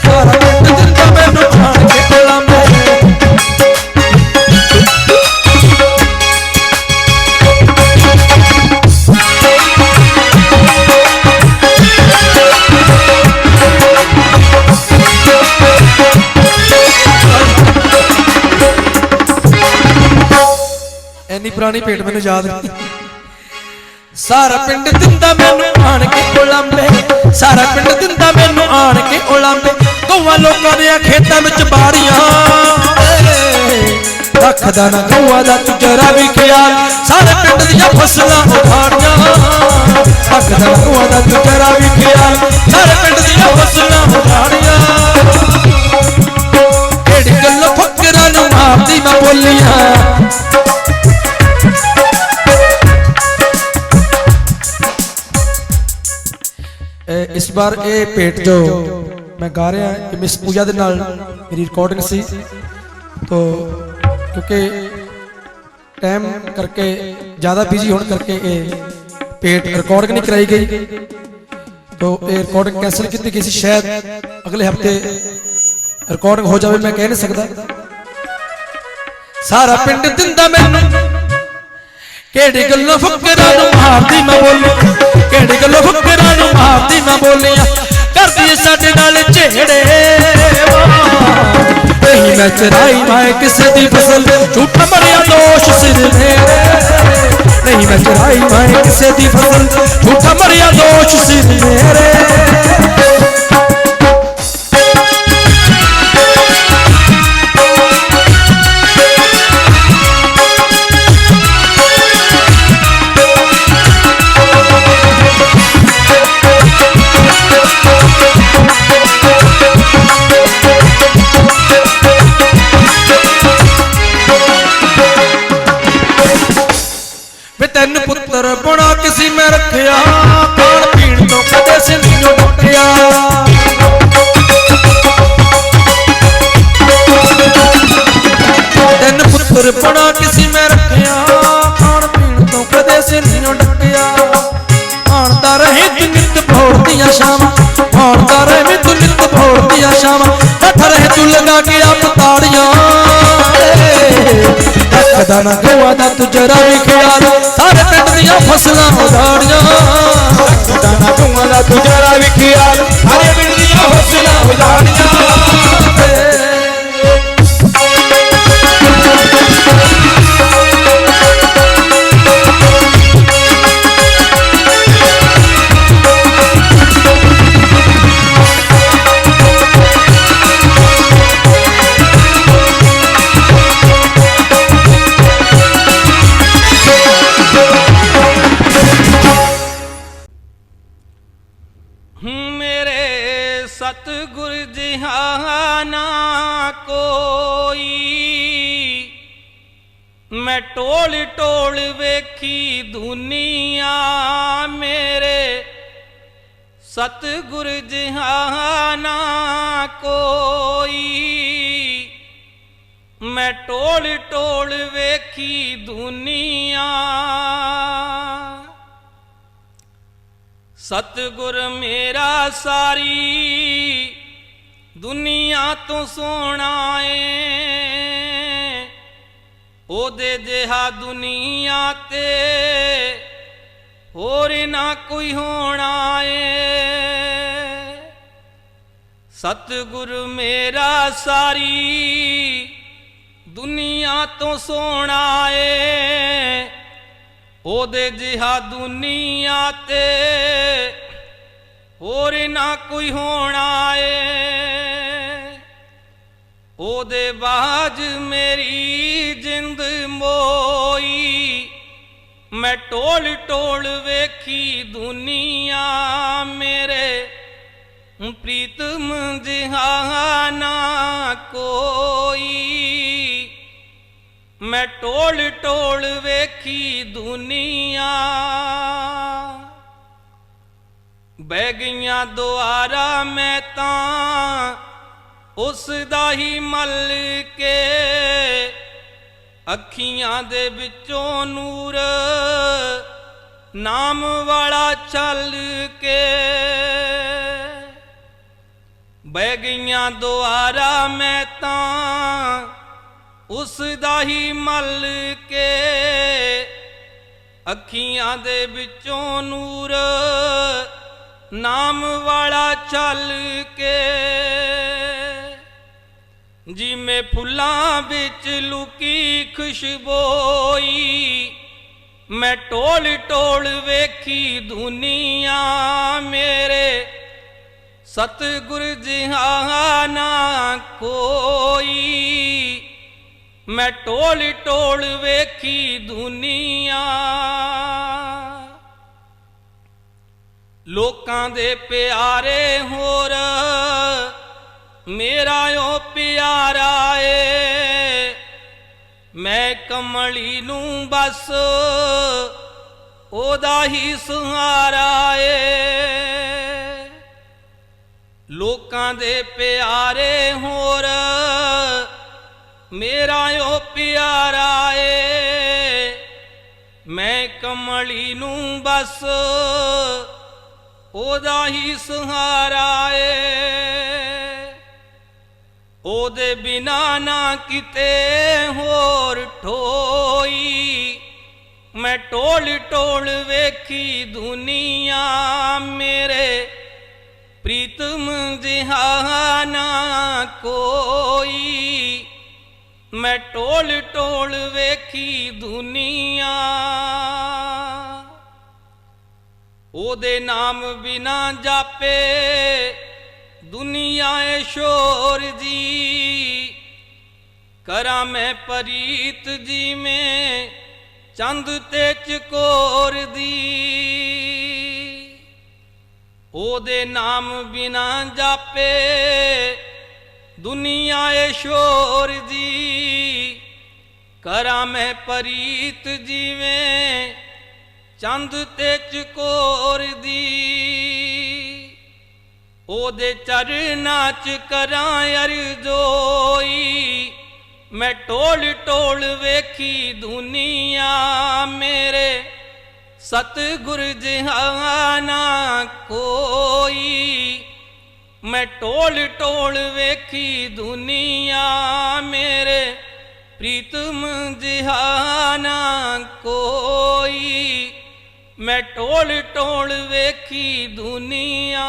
सारा पिंड दिंदा मैनू आण के उलांबे एनी पुरानी भेट मैनू याद सारा पिंड दिंदा मैनू आण के उलांबे सारा पिंड दिंदा मैनू आण के उलांबे गौआ लोकां दे खेतां विच बाड़ियां रखदा ना गौआ दा तू जरा भी ख्याल सारे पिंड दियां फसलां उखाड़ियां रखदा ना गौआ दा तू जरा भी ख्याल सारे पिंड दियां फसलां उखाड़ियां केड़ी गल्लों फकरां नू मारदी मैं बोलियां इस बार ये भेट जो मैं गा रहा मिस पूजा दे नाल मेरी रिकॉर्डिंग सी तो क्योंकि टाइम करके ज़्यादा बिजी होने करके ये भेट रिकॉर्डिंग नहीं कराई गई तो ये रिकॉर्डिंग कैंसिल की गई शायद अगले हफ्ते रिकॉर्डिंग हो जाए मैं कह नहीं सकता सारा पिंड दिंदा मैनू केड़ी गल्लों फकरां नू मारदी मैं बोली केड़ी गल्लों फकरां नू मारदी मैं बोलियां करदी साडे नाल झेड़े नहीं मैं चराई मैं किसे दी फसल झूठा मरिया दोष सिर मेरे नहीं मैं चराई मैं किसे दी फसल झूठा मरिया दोष सिर मेरे ਡੱਕਿਆ ਖਾਣ ਪੀਣ ਤੋਂ ਕਦੇ ਸਿੰਧੀਓ ਡੱਕਿਆ ਤਿੰਨ ਪੁੱਤਰ ਬਣਾ ਕਿਸੇ ਮੈਂ ਰੱਖਿਆ ਖਾਣ ਪੀਣ ਤੋਂ ਕਦੇ ਸਿੰਧੀਓ ਡੱਕਿਆ ਆਣਦਾ ਰਹੇ ਤੂੰ ਨਿਤ ਭੋਰ ਦੀਆਂ ਸ਼ਾਮਾਂ ਆਣਦਾ ਰਹੇ ਤੂੰ ਨਿਤ ਭੋਰ ਦੀਆਂ ਸ਼ਾਮਾਂ ਬੈਠਾ ਰਹੇ ਤੂੰ ਲਗਾ ਕੇ ਆਪ ਤਾੜੀਆਂ ਰੱਖਦਾ ਨਾ ਗਵਾ ਦਾ ਤੂੰ ਜਰਾ ਵੀ ਖਿਆਲ ਸਾਰੇ ਪਿੰਡ ਦੀਆਂ ਫਸਲਾਂ ਉਜਾੜੀਆਂ ਰੱਖਦਾ ਨਾ ਗਵਾ ਦਾ ਤੂੰ ਜਰਾ ਵੀ ਖਿਆਲ ਸਾਰੇ ਪਿੰਡ ਦੀਆਂ ਫਸਲਾਂ ਉਜਾੜੀਆਂ मेरे सतगुर जिहाना कोई मैं टोल टोल वेखी दुनिया मेरे सतगुर जिहाना कोई मैं टोल टोल वेखी दुनिया सतगुर मेरा सारी दुनिया तो सोना है ओदे जिहा दुनिया ते होर ना कोई होना है सतगुर मेरा सारी दुनिया तो सोना है ओदे जिहा दुनिया ते होर ना कोई होना है ओदे बाज मेरी जिंद मोई मैं टोल टोल वेखी दुनिया मेरे प्रीतम जिहाना कोई मैं टोल टोल वेखी दुनिया बह गईयां दुआरा मैं तां उस दा ही मल के अखियां दे विचों नूर नाम वाला चल के बह गईयां दुआरा मैं तां उस दा ही मल के अखियां दे विचों नूर नाम वाला चल के जिमें फुल्लां विच लुकी खुशबोई मैं टोल टोल वेखी दुनिया मेरे सतगुर जिहाना कोई मैं टोल टोल वेखी दुनिया लोकां दे प्यारे होर मेरा ओ प्यारा ए मैं कमली नूं बस ओदा ही सहारा ए लोकां दे प्यारे होर मेरा ओ प्यारा ए मैं कमली नूं बस ओदा ही सहारा ए ओदे बिना ना किते होर ठोई मैं टोल टोल वेखी दुनिया मेरे प्रीतम जिहाना कोई मैं टोल टोल वेखी दुनिया ओदे नाम बिना जापे दुनिया शोर जी करा मैं परीत जी में चंद ते चकोर दी ओदे नाम बिना जापे दुनिया शोर जी करा मैं परीत जीवें ਚੰਦ ਤੇ ਚਕੋਰ ਦੀ ਉਹਦੇ ਚਰਨਾਂ ਚ ਕਰਾਂ ਅਰਜ਼ੋਈ ਮੈਂ ਟੋਲ ਟੋਲ ਵੇਖੀ ਦੁਨੀਆ ਮੇਰੇ ਸਤਿਗੁਰ ਜਹਾਨਾ ਕੋਈ ਮੈਂ ਟੋਲ ਟੋਲ ਵੇਖੀ ਦੁਨੀਆ ਮੇਰੇ ਪ੍ਰੀਤਮ ਜਹਾਨਾ ਕੋਈ ਮੈਂ ਟੋਲ ਟੋਲ ਵੇਖੀ ਦੁਨੀਆ।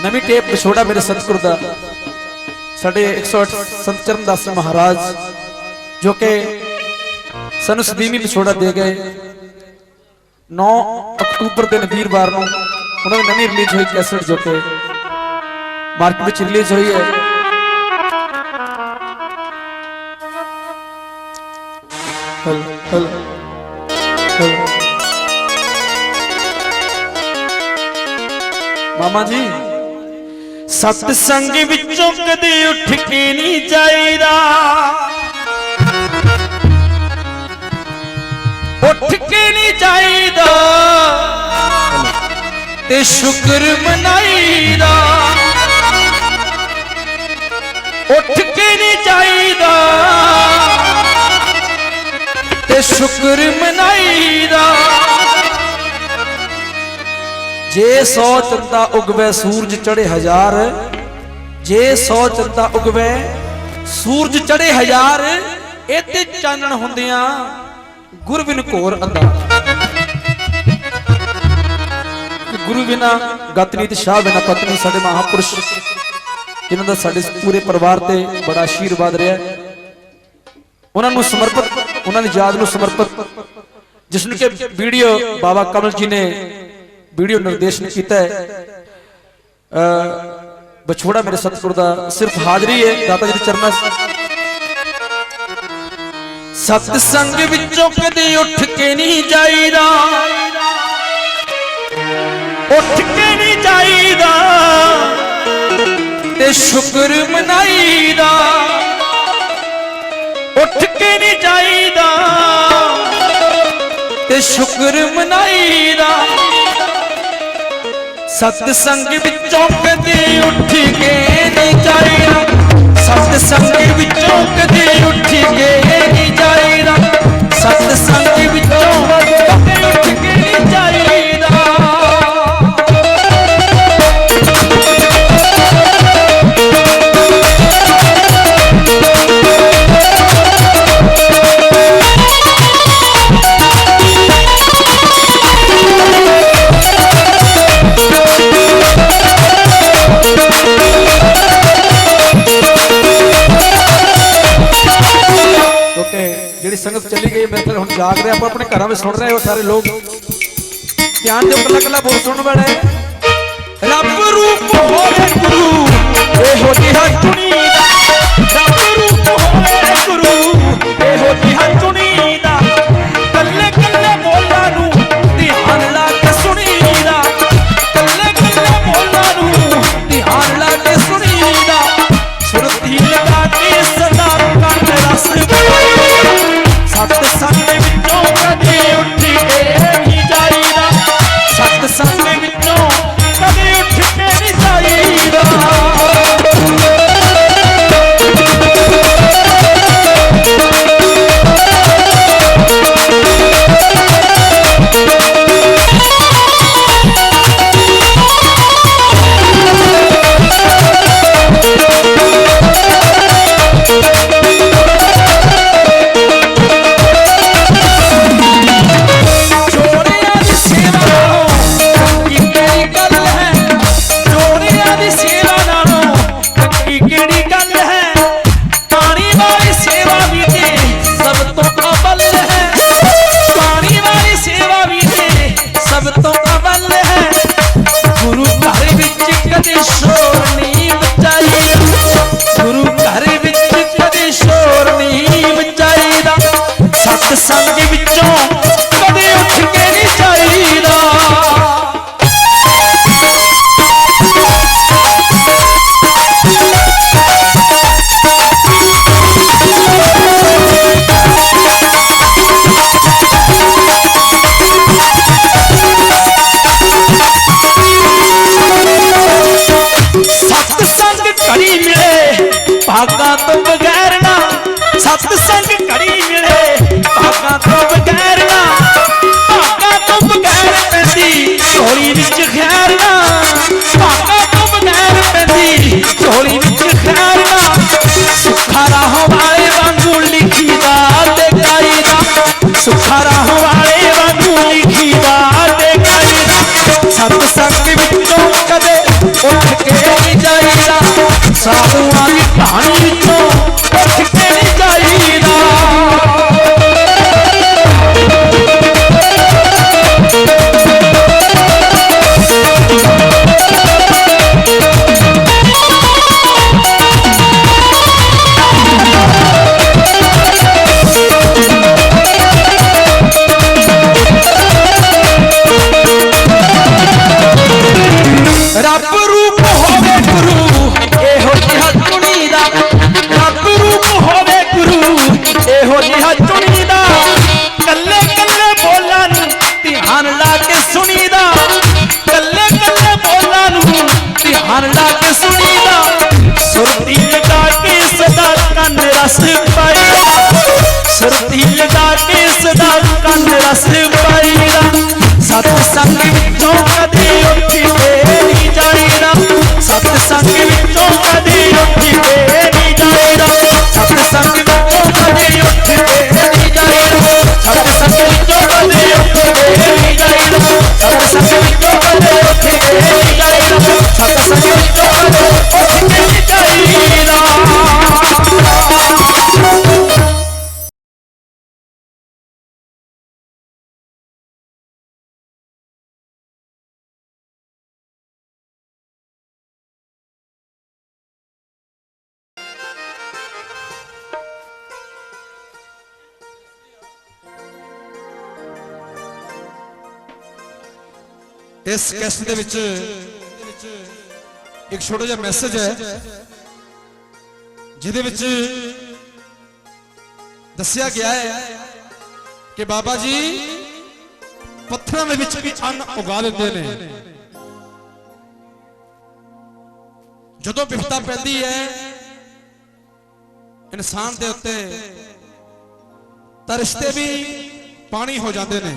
नवी टेप विछोड़ा मेरे सतगुर दा साढ़े 108 संत चरणदास महाराज जो कि सानू सदीवी विछोड़ा दे गए 9 अक्तूबर दिन वीरवार को उन्होंने नवी रिलीज हुई कैसेट जो कि मार्केट में रिलीज हुई है। हल, हल, हल। मामा जी सत्संग विचों कदे उठ के नहीं जाईदा उठ के नहीं जाईदा ते शुक्र मनाईदा उठ के नहीं जाईदा ते शुक्र मनाईदा। जे 100 चंदा उगवे सूरज चढ़े हजार जे 100 चंदा उगवे सूरज चढ़े हजार इते चानण हुंदियां गुरु बिन घोर अंधा। गुरु बिना गतनीत शाह बिना पत्नी साडे महापुरुष जिन्हां दा साडे पूरे परिवार ते बड़ा आशीर्वाद रहा उन्हां नूं समर्पित उन्हां दी याद नूं समर्पित जिसनूं कि वीडियो बाबा कमल जी ने वीडियो निर्देशन किया है। विछोड़ा मेरे सतगुर दा सिर्फ हाजरी है दाता जी दे चरणा सत्संग विचों कदे उठ के नहीं जाईदा उठ के नहीं जाईदा ते शुक्र मनाईदा उठ के नहीं जाईदा ते शुक्र मनाईदा। सत्संग विचों कदे उठ के नहीं जाईदा सत्संग विचों कदे उठ के नहीं जाईदा सत्संग विचों कदे उठ के नहीं जाईदा। जी संगत चली गई मैं फिर हम जाग रहे अपने घर में सुन रहे हो सारे लोग ध्यान दो कला कला बोल सुन बड़े रब रूप होए गुरु ए होती है चुनीदा रब रूप होए गुरु ए होती है चुनीदा कल्ले कल्ले बोला नू ध्यान ला के सुनीदा कल्ले कल्ले बोला नू ध्यान ला के सुनीदा सुरती लगा के सदा कंठ रस सत्संग विचों कदे उठ के नहीं जाईदा सत्संग विचों कदे उठ के नहीं जाईदा। साधुआं दी कहानी विचों उठ के नहीं जाईदा। रब रूप होवे गुरु एहो जिहा चुनीदा, रब रूप होवे गुरु एहो जिहा चुनीदा। कल्ले कल्ले बोलां नूं ध्यान ला के सुनीदा, कल्ले कल्ले बोलां नूं ध्यान ला के सुनीदा। सुरती लगा के सदा कन रस पाईदा, सुरती लगा के सदा कन रस पाईदा। सत्संग विचों कदी उठ के नहीं जाईदा, सत्संग विचों कदी उठ के नहीं जाईदा, सत्संग विचों कदी उठ के नहीं जाईदा, सत्संग विचों कदी उठ के नहीं जाईदा, सत्संग विचों कदी उठ के नहीं जाईदा, सत्संग विचों कदी उठ के नहीं जाईदा। इस कैसेट दे विच एक छोटा जिहा मैसेज है जिहदे विच दस्सिया गया है कि बाबा जी पत्थरां दे विच भी अन्न उगा लेंदे ने। जदों विपता पैंदी है इंसान दे उत्ते तां रिश्ते भी पानी हो जाते ने,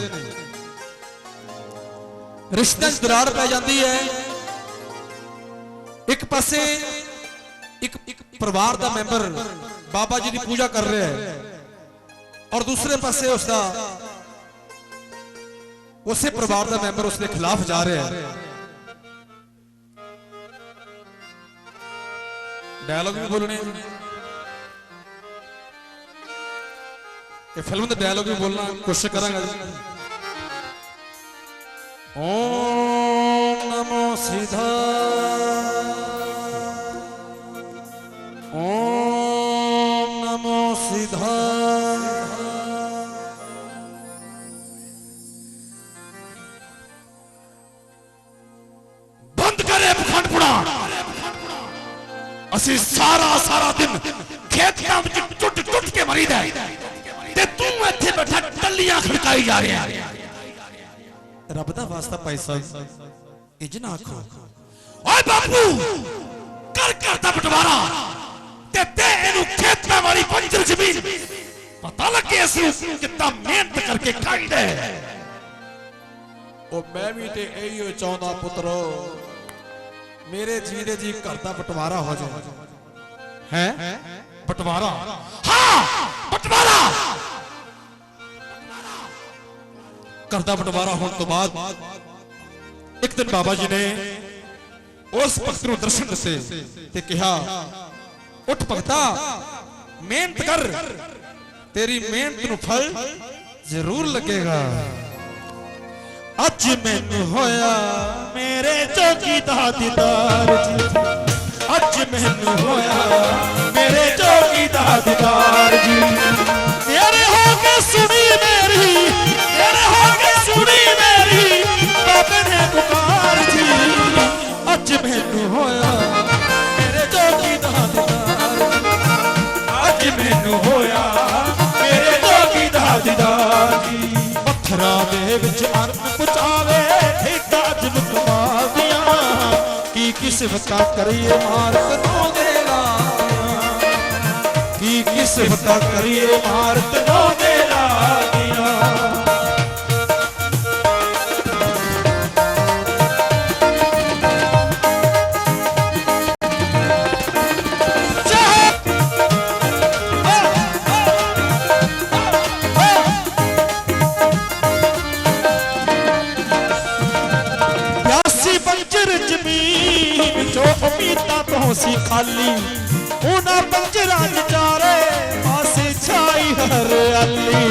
रिश्ते दरार पै जाती है। एक पासे एक परिवार का मैंबर बाबा जी की पूजा कर रहा है और दूसरे पासे उसका उसे परिवार का मैंबर उसके खिलाफ जा रहा है। डायलॉग भी बोलने, फिल्म का डायलॉग भी बोलना कोशिश करांगा। ओम नमो सिद्धाय, ओम नमो सिद्धाय। बंद करे पखंड पुराण, असी सारा सारा दिन खेतां विच टुट टुट के मरीदा ते तू इत्थे बैठा टल्लियां खड़काई जा रहा है। रब दा वास्ता पैसा इंज ना आखो। ओए बापू कर करता बटवारा ते ते इनु खेतां वाली बंजर जमीन पता लगे असू कितना मेहनत करके खाई दे। ओ मैं भी ते एही चाहंदा पुत्रो मेरे जीने जी घर दा बटवारा हो जाए। हैं बटवारा? हां बटवारा। घर का बंटवारा होने तो बाद एक दिन बाबा जी ने उस भगत को दर्शन दिते ते कहा उठ भगता मेहनत कर, तेरी मेहनत नूं फल जरूर लगेगा। अज मैनू होया मेरे जोगी दा दीदार जी, अज मैनू होया मेरे जोगी दा दीदार जी। तेरे हो के सुनी मेरी, तेरे हो के सुनी मेरी बाबे ने पुकार जी। अज मैनू होया मेरे जोगी दा दीदार, अज मैनू होया मेरे जोगी दा दीदार जी। पत्थरां दे विच अन्न पुचावे ठेका अज मुकमा दियां, की किस वता करिए मारत नो देला, की किस वता करिए मारत नो देला दियां। खाली उन्हां पंजरां च चारे पासे छाई हरियाली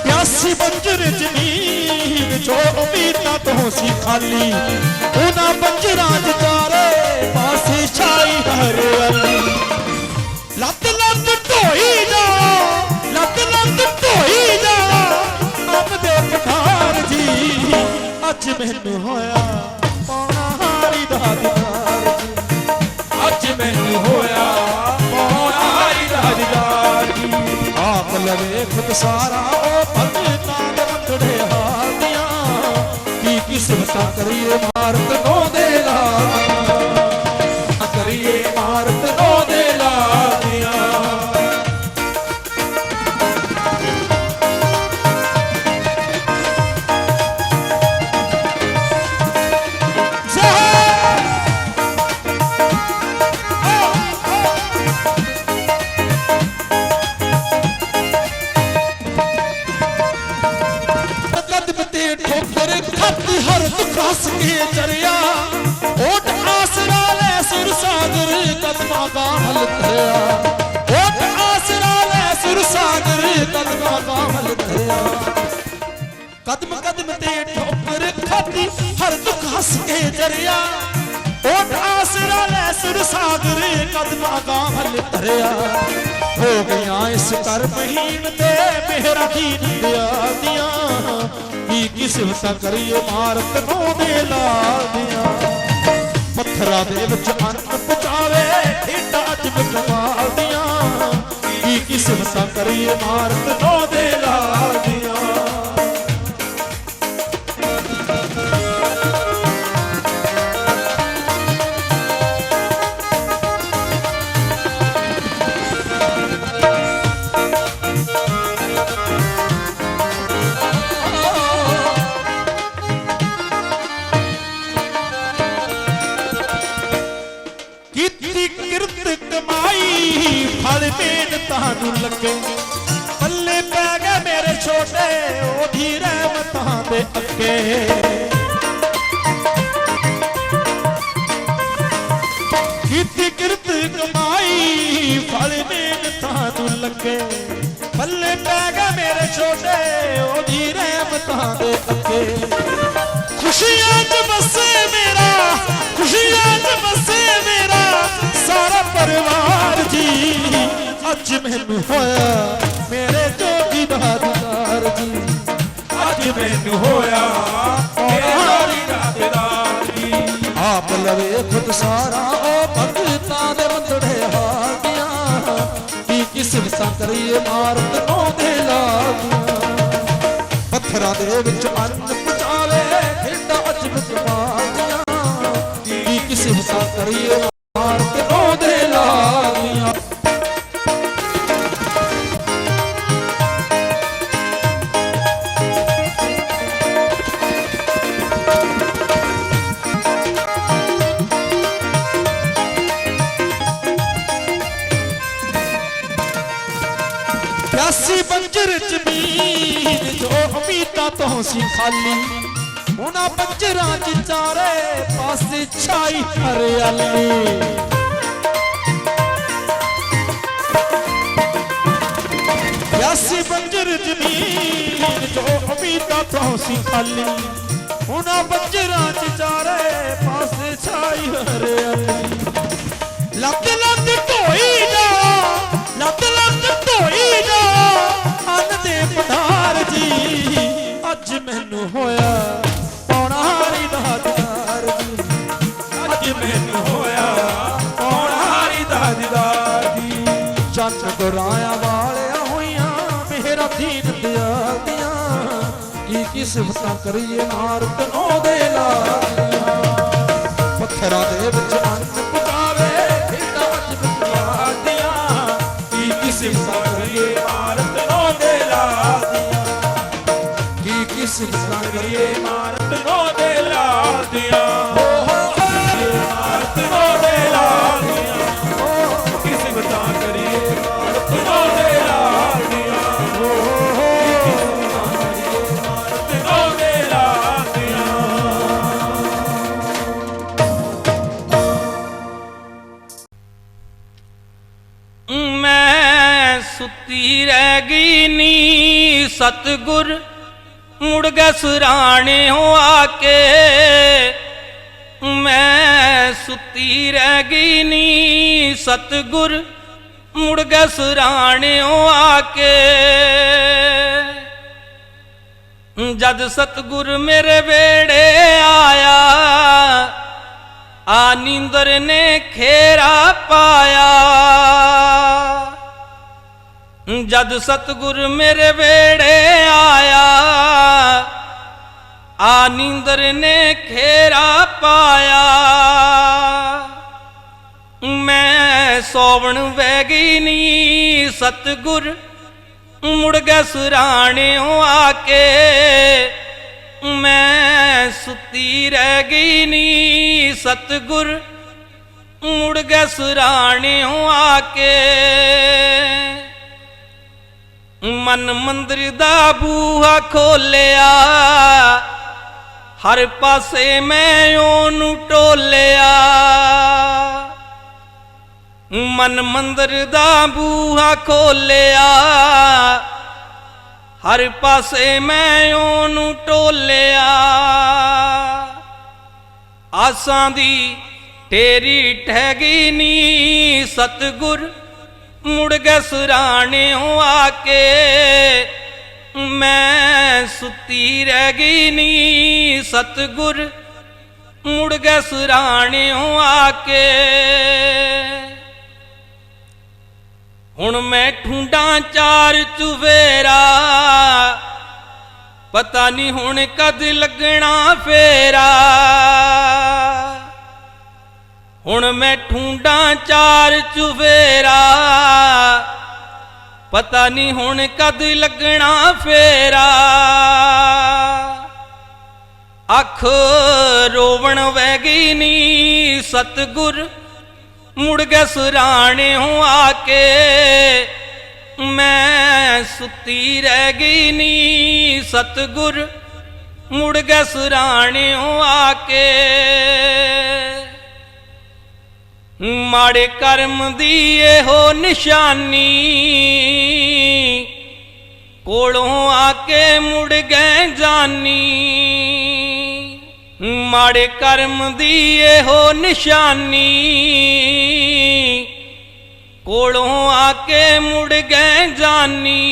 प्यासी बंजर जमीन जो उम्मीदां तो सी खाली उन्हां पंजरां च चारे पासे छाई हरियाली लत लत ढोई जा लत लत ढोई जा अब दे पठार जी अज मैनू होया पौना हारी दा दीदार जी अज मैनू होया पौना हारी दा दीदार जी आप लवे खुद सारा ओ भगतां दे मंगड़े हाल दियां की किस्मतां करिए मारत नो दे लादियां करिए मारत नो दे लादियां हर दुख हंस के चरिया ओट आसरा ले सुर सागर कदमा का हल धरिया ओट आसरा ले सुर सागर कदमा का हल धरिया कदम कदम ते ठोकर खाती हर दुख हंस के चरिया ओट आसरा ले सुर सागर कदमा का हल धरिया हो गया इस कर महीन ते मेरा दीन दिया दिया की किस्मत करिए मारत नो दे लादियां पत्थरा दे विच अन्न पचावे ठेडा अज कमाल दियां की किस्मत करिए मारत नो दे लादियां फल मेहनतां नूं लगे पल्ले पै गए मेरे छोटे ओधी रहमतां दे अगे कीती किरत कमाई फल मेहनतां नूं लगे पल्ले पै गए मेरे छोटे ओधी रहमतां दे अगे खुशियां च बसे मेरा खुशियां च बसे मेरा सारा परिवार जी अज मैनू होया मेरे जोगी दा दीदार जी अज मैनू होया मेरे जोगी दा दीदार जी आप लवे खुद सारा ओ भगतां दे मंदड़े हाल दियां की किस्मतां करिए मारत नो दे लादियां पत्थरां दे विच अन्न पचावे ठेडा अज कमाल दियां की किस्मतां करिए मारत नो दे लादियां प्यासी बंजर जमीन जो उम्मीदां तो सी खाली उन्हां बंजरां च चारे पासे छाई हरियाली प्यासी बंजर जमीन जो उम्मीदां तो सी खाली उन्हां बंजरां च चारे पासे छाई हरियाली लत लत ढोई जा लत लत ढोई जा अन्न दे पठार जी अज मैनू होया पौना हारी दा दीदार जी अज मैनू होया पौना हारी दा दीदार जी चंद गुराया वालिया होइयां मेरा दीन दिया दियां की किस्मतां करिए मारत नो दे लादियां पत्थरां दे विच अन्न पकावे ठेडा अज कमाल दियां की किस्मतां करिए मारत नो दे लादियां की किस्मतां करिए मारत नो दे लादियां मारत नो दे लादियां किस्मतां करिए मारत नो दे लादियां किस्मतां करिए मारत नो दे लादियां सुती रह गई नी सतगुर मुड़ गए सराणे हो आके। मैं सुती रह गई नी सतगुर मुड़ गए सराणे हो आके। जद सतगुर मेरे वेड़े आया आ नींदर ने खेरा पाया। जद सतगुर मेरे वेड़े आया आ नींदर ने खेरा पाया। मैं सौवण वह गई नी सतगुर मुड़ गए सराणे हो आके। मैं सुती रह गई नी सतगुर मुड़ गए सराणे हो आके। मन मंदिर दा बूहा खोलिया हर पासे मैं ओनू टोलिया। मन मंदिर दा बूहा खोलिया हर पासे मैं ओनू टोलिया। आसां दी तेरी ठह गई नी सतगुर मुड़ गए सराणे हो आके। मैं सुती रह गई नी सतगुर मुड़ गए सराणे हो आके। हुण मैं ठूंडा चार चुवेरा पता नहीं हुण कद लगना फेरा। हुण मैं ठूंडा चार चुवेरा पता नहीं हुण कद लगना फेरा। अख रोवण वह गई नी सतगुर मुड़ गए सराणे हो आके। मैं सुती रह गई नी सतगुर मुड़ गए सराणे हो आके। माड़े कर्म दी हो निशानी कोलों आके मुड़ गए जानी। माड़े कर्म दी हो निशानी कोलों आके मुड़ गए जानी।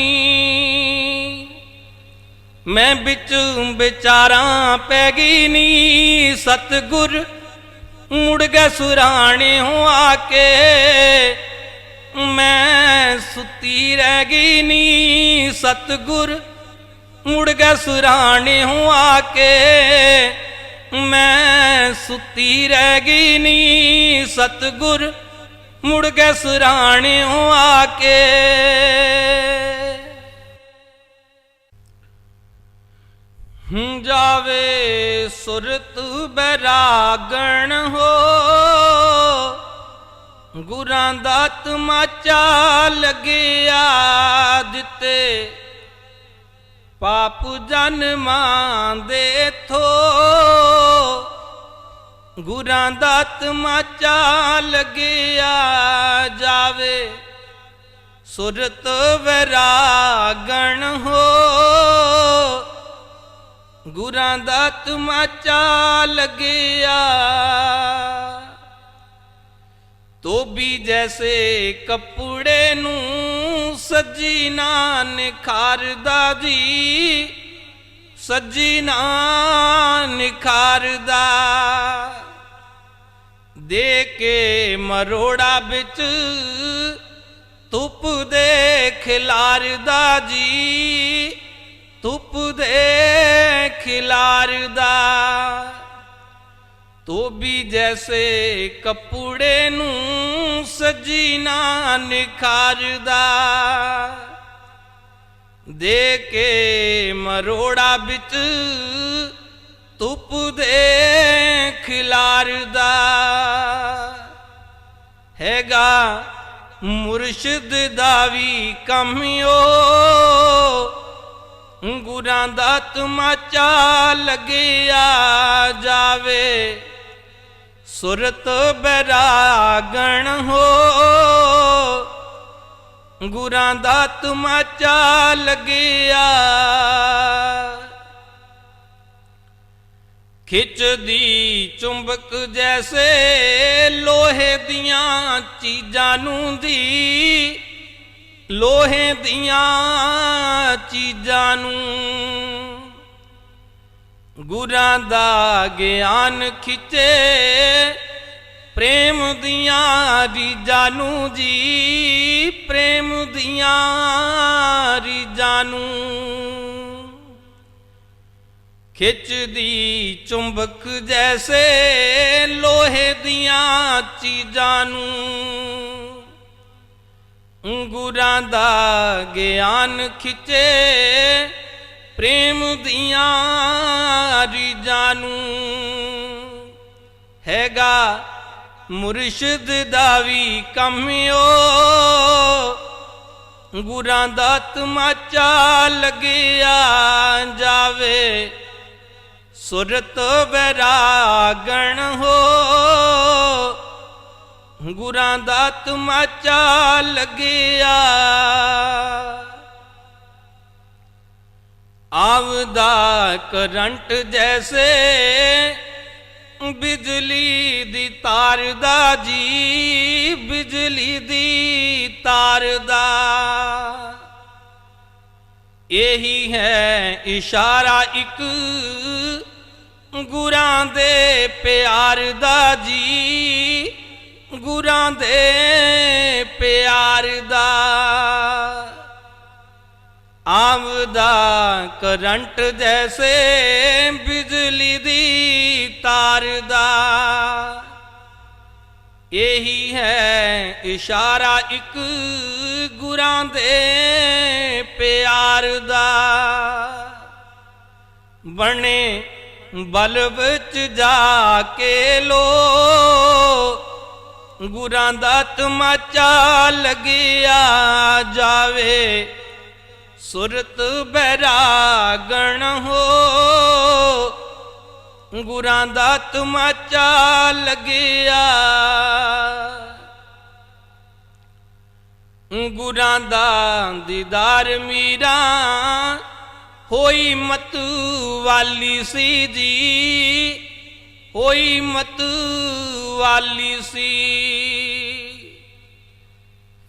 मैं बिच बेचारा पै गई नी सतगुर मुड़ गए सराणे हो आके। मैं सुती रह गई नी सतगुर मुड़ गए सराणे हो आके। मैं सुती रह गई नी सतगुर मुड़ गए सराणे हो आके। जावे सुरत बैरागण हो गुरां दा तमाचा लगिया दिते। पाप जन्मां दे थो गुरां दा तमाचा लगिया जावे। सुरत वैरागण हो गुरां दा तमाचा लगिया। धोबी जैसे कपड़े नू सजी ना निखारदा जी सजी ना निखारदा। दे के मरोड़ा बिच धुप दे खिलारदा जी धुप दे खिलारदा। धोबी जैसे कपड़े नू सजी ना निखारदा। दे के मरोड़ा बिच धुप दे खिलारदा। हैगा मुर्शिद दा वी कमियो गुरां दा तमाचा लगिया जावे। सुरत बैरागण हो ਗੁਰਾਂ ਦਾ ਤਮਾਚਾ ਲੱਗਿਆ। ਖਿੱਚਦੀ ਚੁੰਬਕ ਜੈਸੇ ਲੋਹੇ ਦੀਆਂ ਚੀਜ਼ਾਂ ਨੂੰ ਦੀ, ਲੋਹੇ ਦੀਆਂ ਚੀਜ਼ਾਂ ਨੂੰ। ਗੁਰਾਂ ਦਾ ਗਿਆਨ ਖਿੱਚੇ ਪ੍ਰੇਮ ਦੀਆਂ ਰੀਝਾਂ ਨੂੰ ਜੀ, ਪ੍ਰੇਮ ਦੀਆਂ ਰੀਝਾਂ ਨੂੰ। ਖਿੱਚਦੀ ਚੁੰਬਕ ਜੈਸੇ ਲੋਹੇ ਦੀਆਂ ਚੀਜ਼ਾਂ ਨੂੰ। ਗੁਰਾਂ ਦਾ ਗਿਆਨ ਖਿੱਚੇ ਪ੍ਰੇਮ ਦੀਆਂ ਰੀਝਾਂ ਨੂੰ। ਹੈਗਾ ਮੁਰਸ਼ਿਦ ਦਾ ਵੀ ਕੰਮਿਓ, ਗੁਰਾਂ ਦਾ ਤਮਾਚਾ ਲੱਗਿਆ ਜਾਵੇ। ਸੁਰਤ ਵੈਰਾਗਣ ਹੋ, ਗੁਰਾਂ ਦਾ ਤਮਾਚਾ ਲੱਗਿਆ। ਆਵਦਾ ਕਰੰਟ ਜੈਸੇ ਬਿਜਲੀ ਦੀ ਤਾਰ ਦਾ ਜੀ, ਬਿਜਲੀ ਦੀ ਤਾਰ ਦਾ। ਇਹੀ ਹੈ ਇਸ਼ਾਰਾ ਇੱਕ ਗੁਰਾਂ ਦੇ ਪਿਆਰ ਦਾ ਜੀ, ਗੁਰਾਂ ਦੇ ਪਿਆਰ ਦਾ। ਆਵਦਾ ਕਰੰਟ ਜੈਸੇ ਬਿਜਲੀ ਦੀ ਤਾਰ ਦਾ। ਇਹੀ ਹੈ ਇਸ਼ਾਰਾ ਇੱਕ ਗੁਰਾਂ ਦੇ ਪਿਆਰ ਦਾ। ਬਣੇ ਬਲਬ ਚ ਜਾ ਕੇ ਲੋ, ਗੁਰਾਂ ਦਾ ਤਮਾਚਾ ਲੱਗਿਆ ਜਾਵੇ। ਸੁਰਤ ਬੈਰਾਗਣ ਹੋ, ਗੁਰਾਂ ਦਾ ਤਮਾਚਾ ਲੱਗਿਆ। ਗੁਰਾਂ ਦਾ ਦੀਦਾਰ ਮੀਰਾਂ ਹੋਈ ਮਤ ਵਾਲੀ ਸੀ ਜੀ, ਹੋਈ ਮਤ ਵਾਲੀ ਸੀ।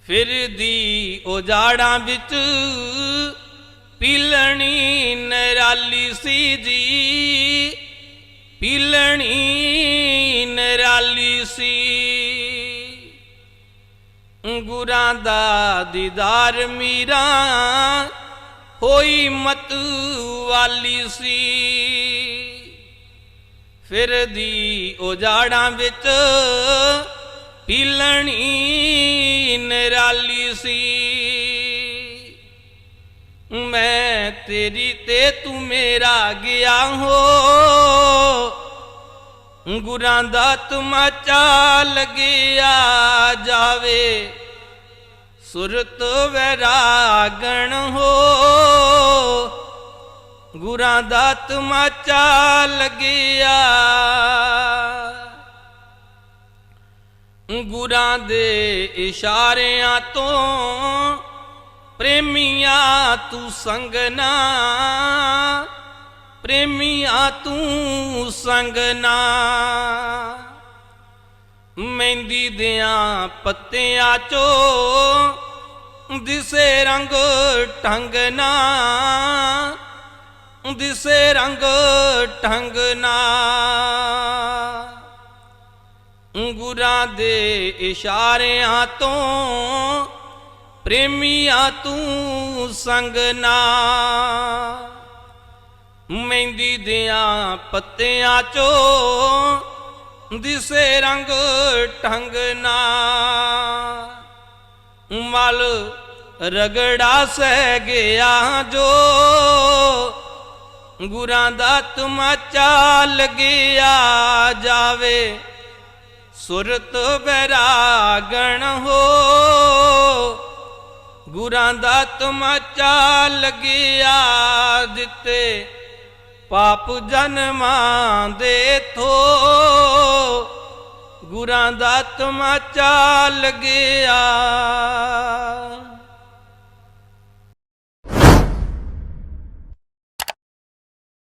ਫਿਰਦੀ ਉਜਾੜਾਂ ਵਿੱਚ ਪੀਲਣੀ ਨਿਰਾਲੀ ਸੀ ਜੀ, ਪੀਲਣੀ ਨਿਰਾਲੀ ਸੀ। ਗੁਰਾਂ ਦਾ ਦੀਦਾਰ ਮੀਰਾਂ ਹੋਈ ਮਤ ਵਾਲੀ ਸੀ। ਫਿਰਦੀ ਉਜਾੜਾਂ ਵਿੱਚ ਪੀਲਣੀ ਨਿਰਾਲੀ ਸੀ। ਮੈਂ ਤੇਰੀ ਤੇ ਤੂੰ ਮੇਰਾ ਗਿਆ ਹੋ, ਗੁਰਾਂ ਦਾ ਤਮਾਚਾ ਲੱਗਿਆ ਜਾਵੇ। ਸੁਰਤ ਵੈਰਾਗਣ ਹੋ, ਗੁਰਾਂ ਦਾ ਤਮਾਚਾ ਲੱਗਿਆ। ਗੁਰਾਂ ਦੇ ਇਸ਼ਾਰਿਆਂ ਤੋਂ ਪ੍ਰੇਮੀਆਂ ਤੂੰ ਸੰਗਨਾ, ਪ੍ਰੇਮੀਆਂ ਤੂੰ ਸੰਗਨਾ। ਮਹਿੰਦੀ ਦਿਆਂ ਪੱਤਿਆਂ ਚੋਂ ਦਿਸੇ ਰੰਗ ਢੰਗਨਾ, ਦਿਸੇ ਰੰਗ ਢੰਗਨਾ। ਗੁਰਾਂ ਦੇ ਇਸ਼ਾਰਿਆਂ ਤੋਂ ਪ੍ਰੇਮੀਆਂ ਤੂੰ ਸੰਗਨਾ। ਮਹਿੰਦੀ ਦਿਆਂ ਪੱਤਿਆਂ ਚੋਂ ਦਿਸੇ ਰੰਗ ਢੰਗਨਾ। ਮਲ ਰਗੜਾ ਸਹਿ ਗਿਆ ਜੋ, ਗੁਰਾਂ ਦਾ ਤਮਾਚਾ ਲੱਗਿਆ ਜਾਵੇ। ਸੁਰਤ ਬੈਰਾਗਣ ਹੋ, ਗੁਰਾਂ ਦਾ ਤਮਾਚਾ ਲੱਗਿਆ। ਦਿੱਤੇ ਪਾਪ ਜਨਮਾਂ ਦੇ ਥੋ, ਗੁਰਾਂ ਦਾ ਤਮਾਚਾ ਲੱਗਿਆ।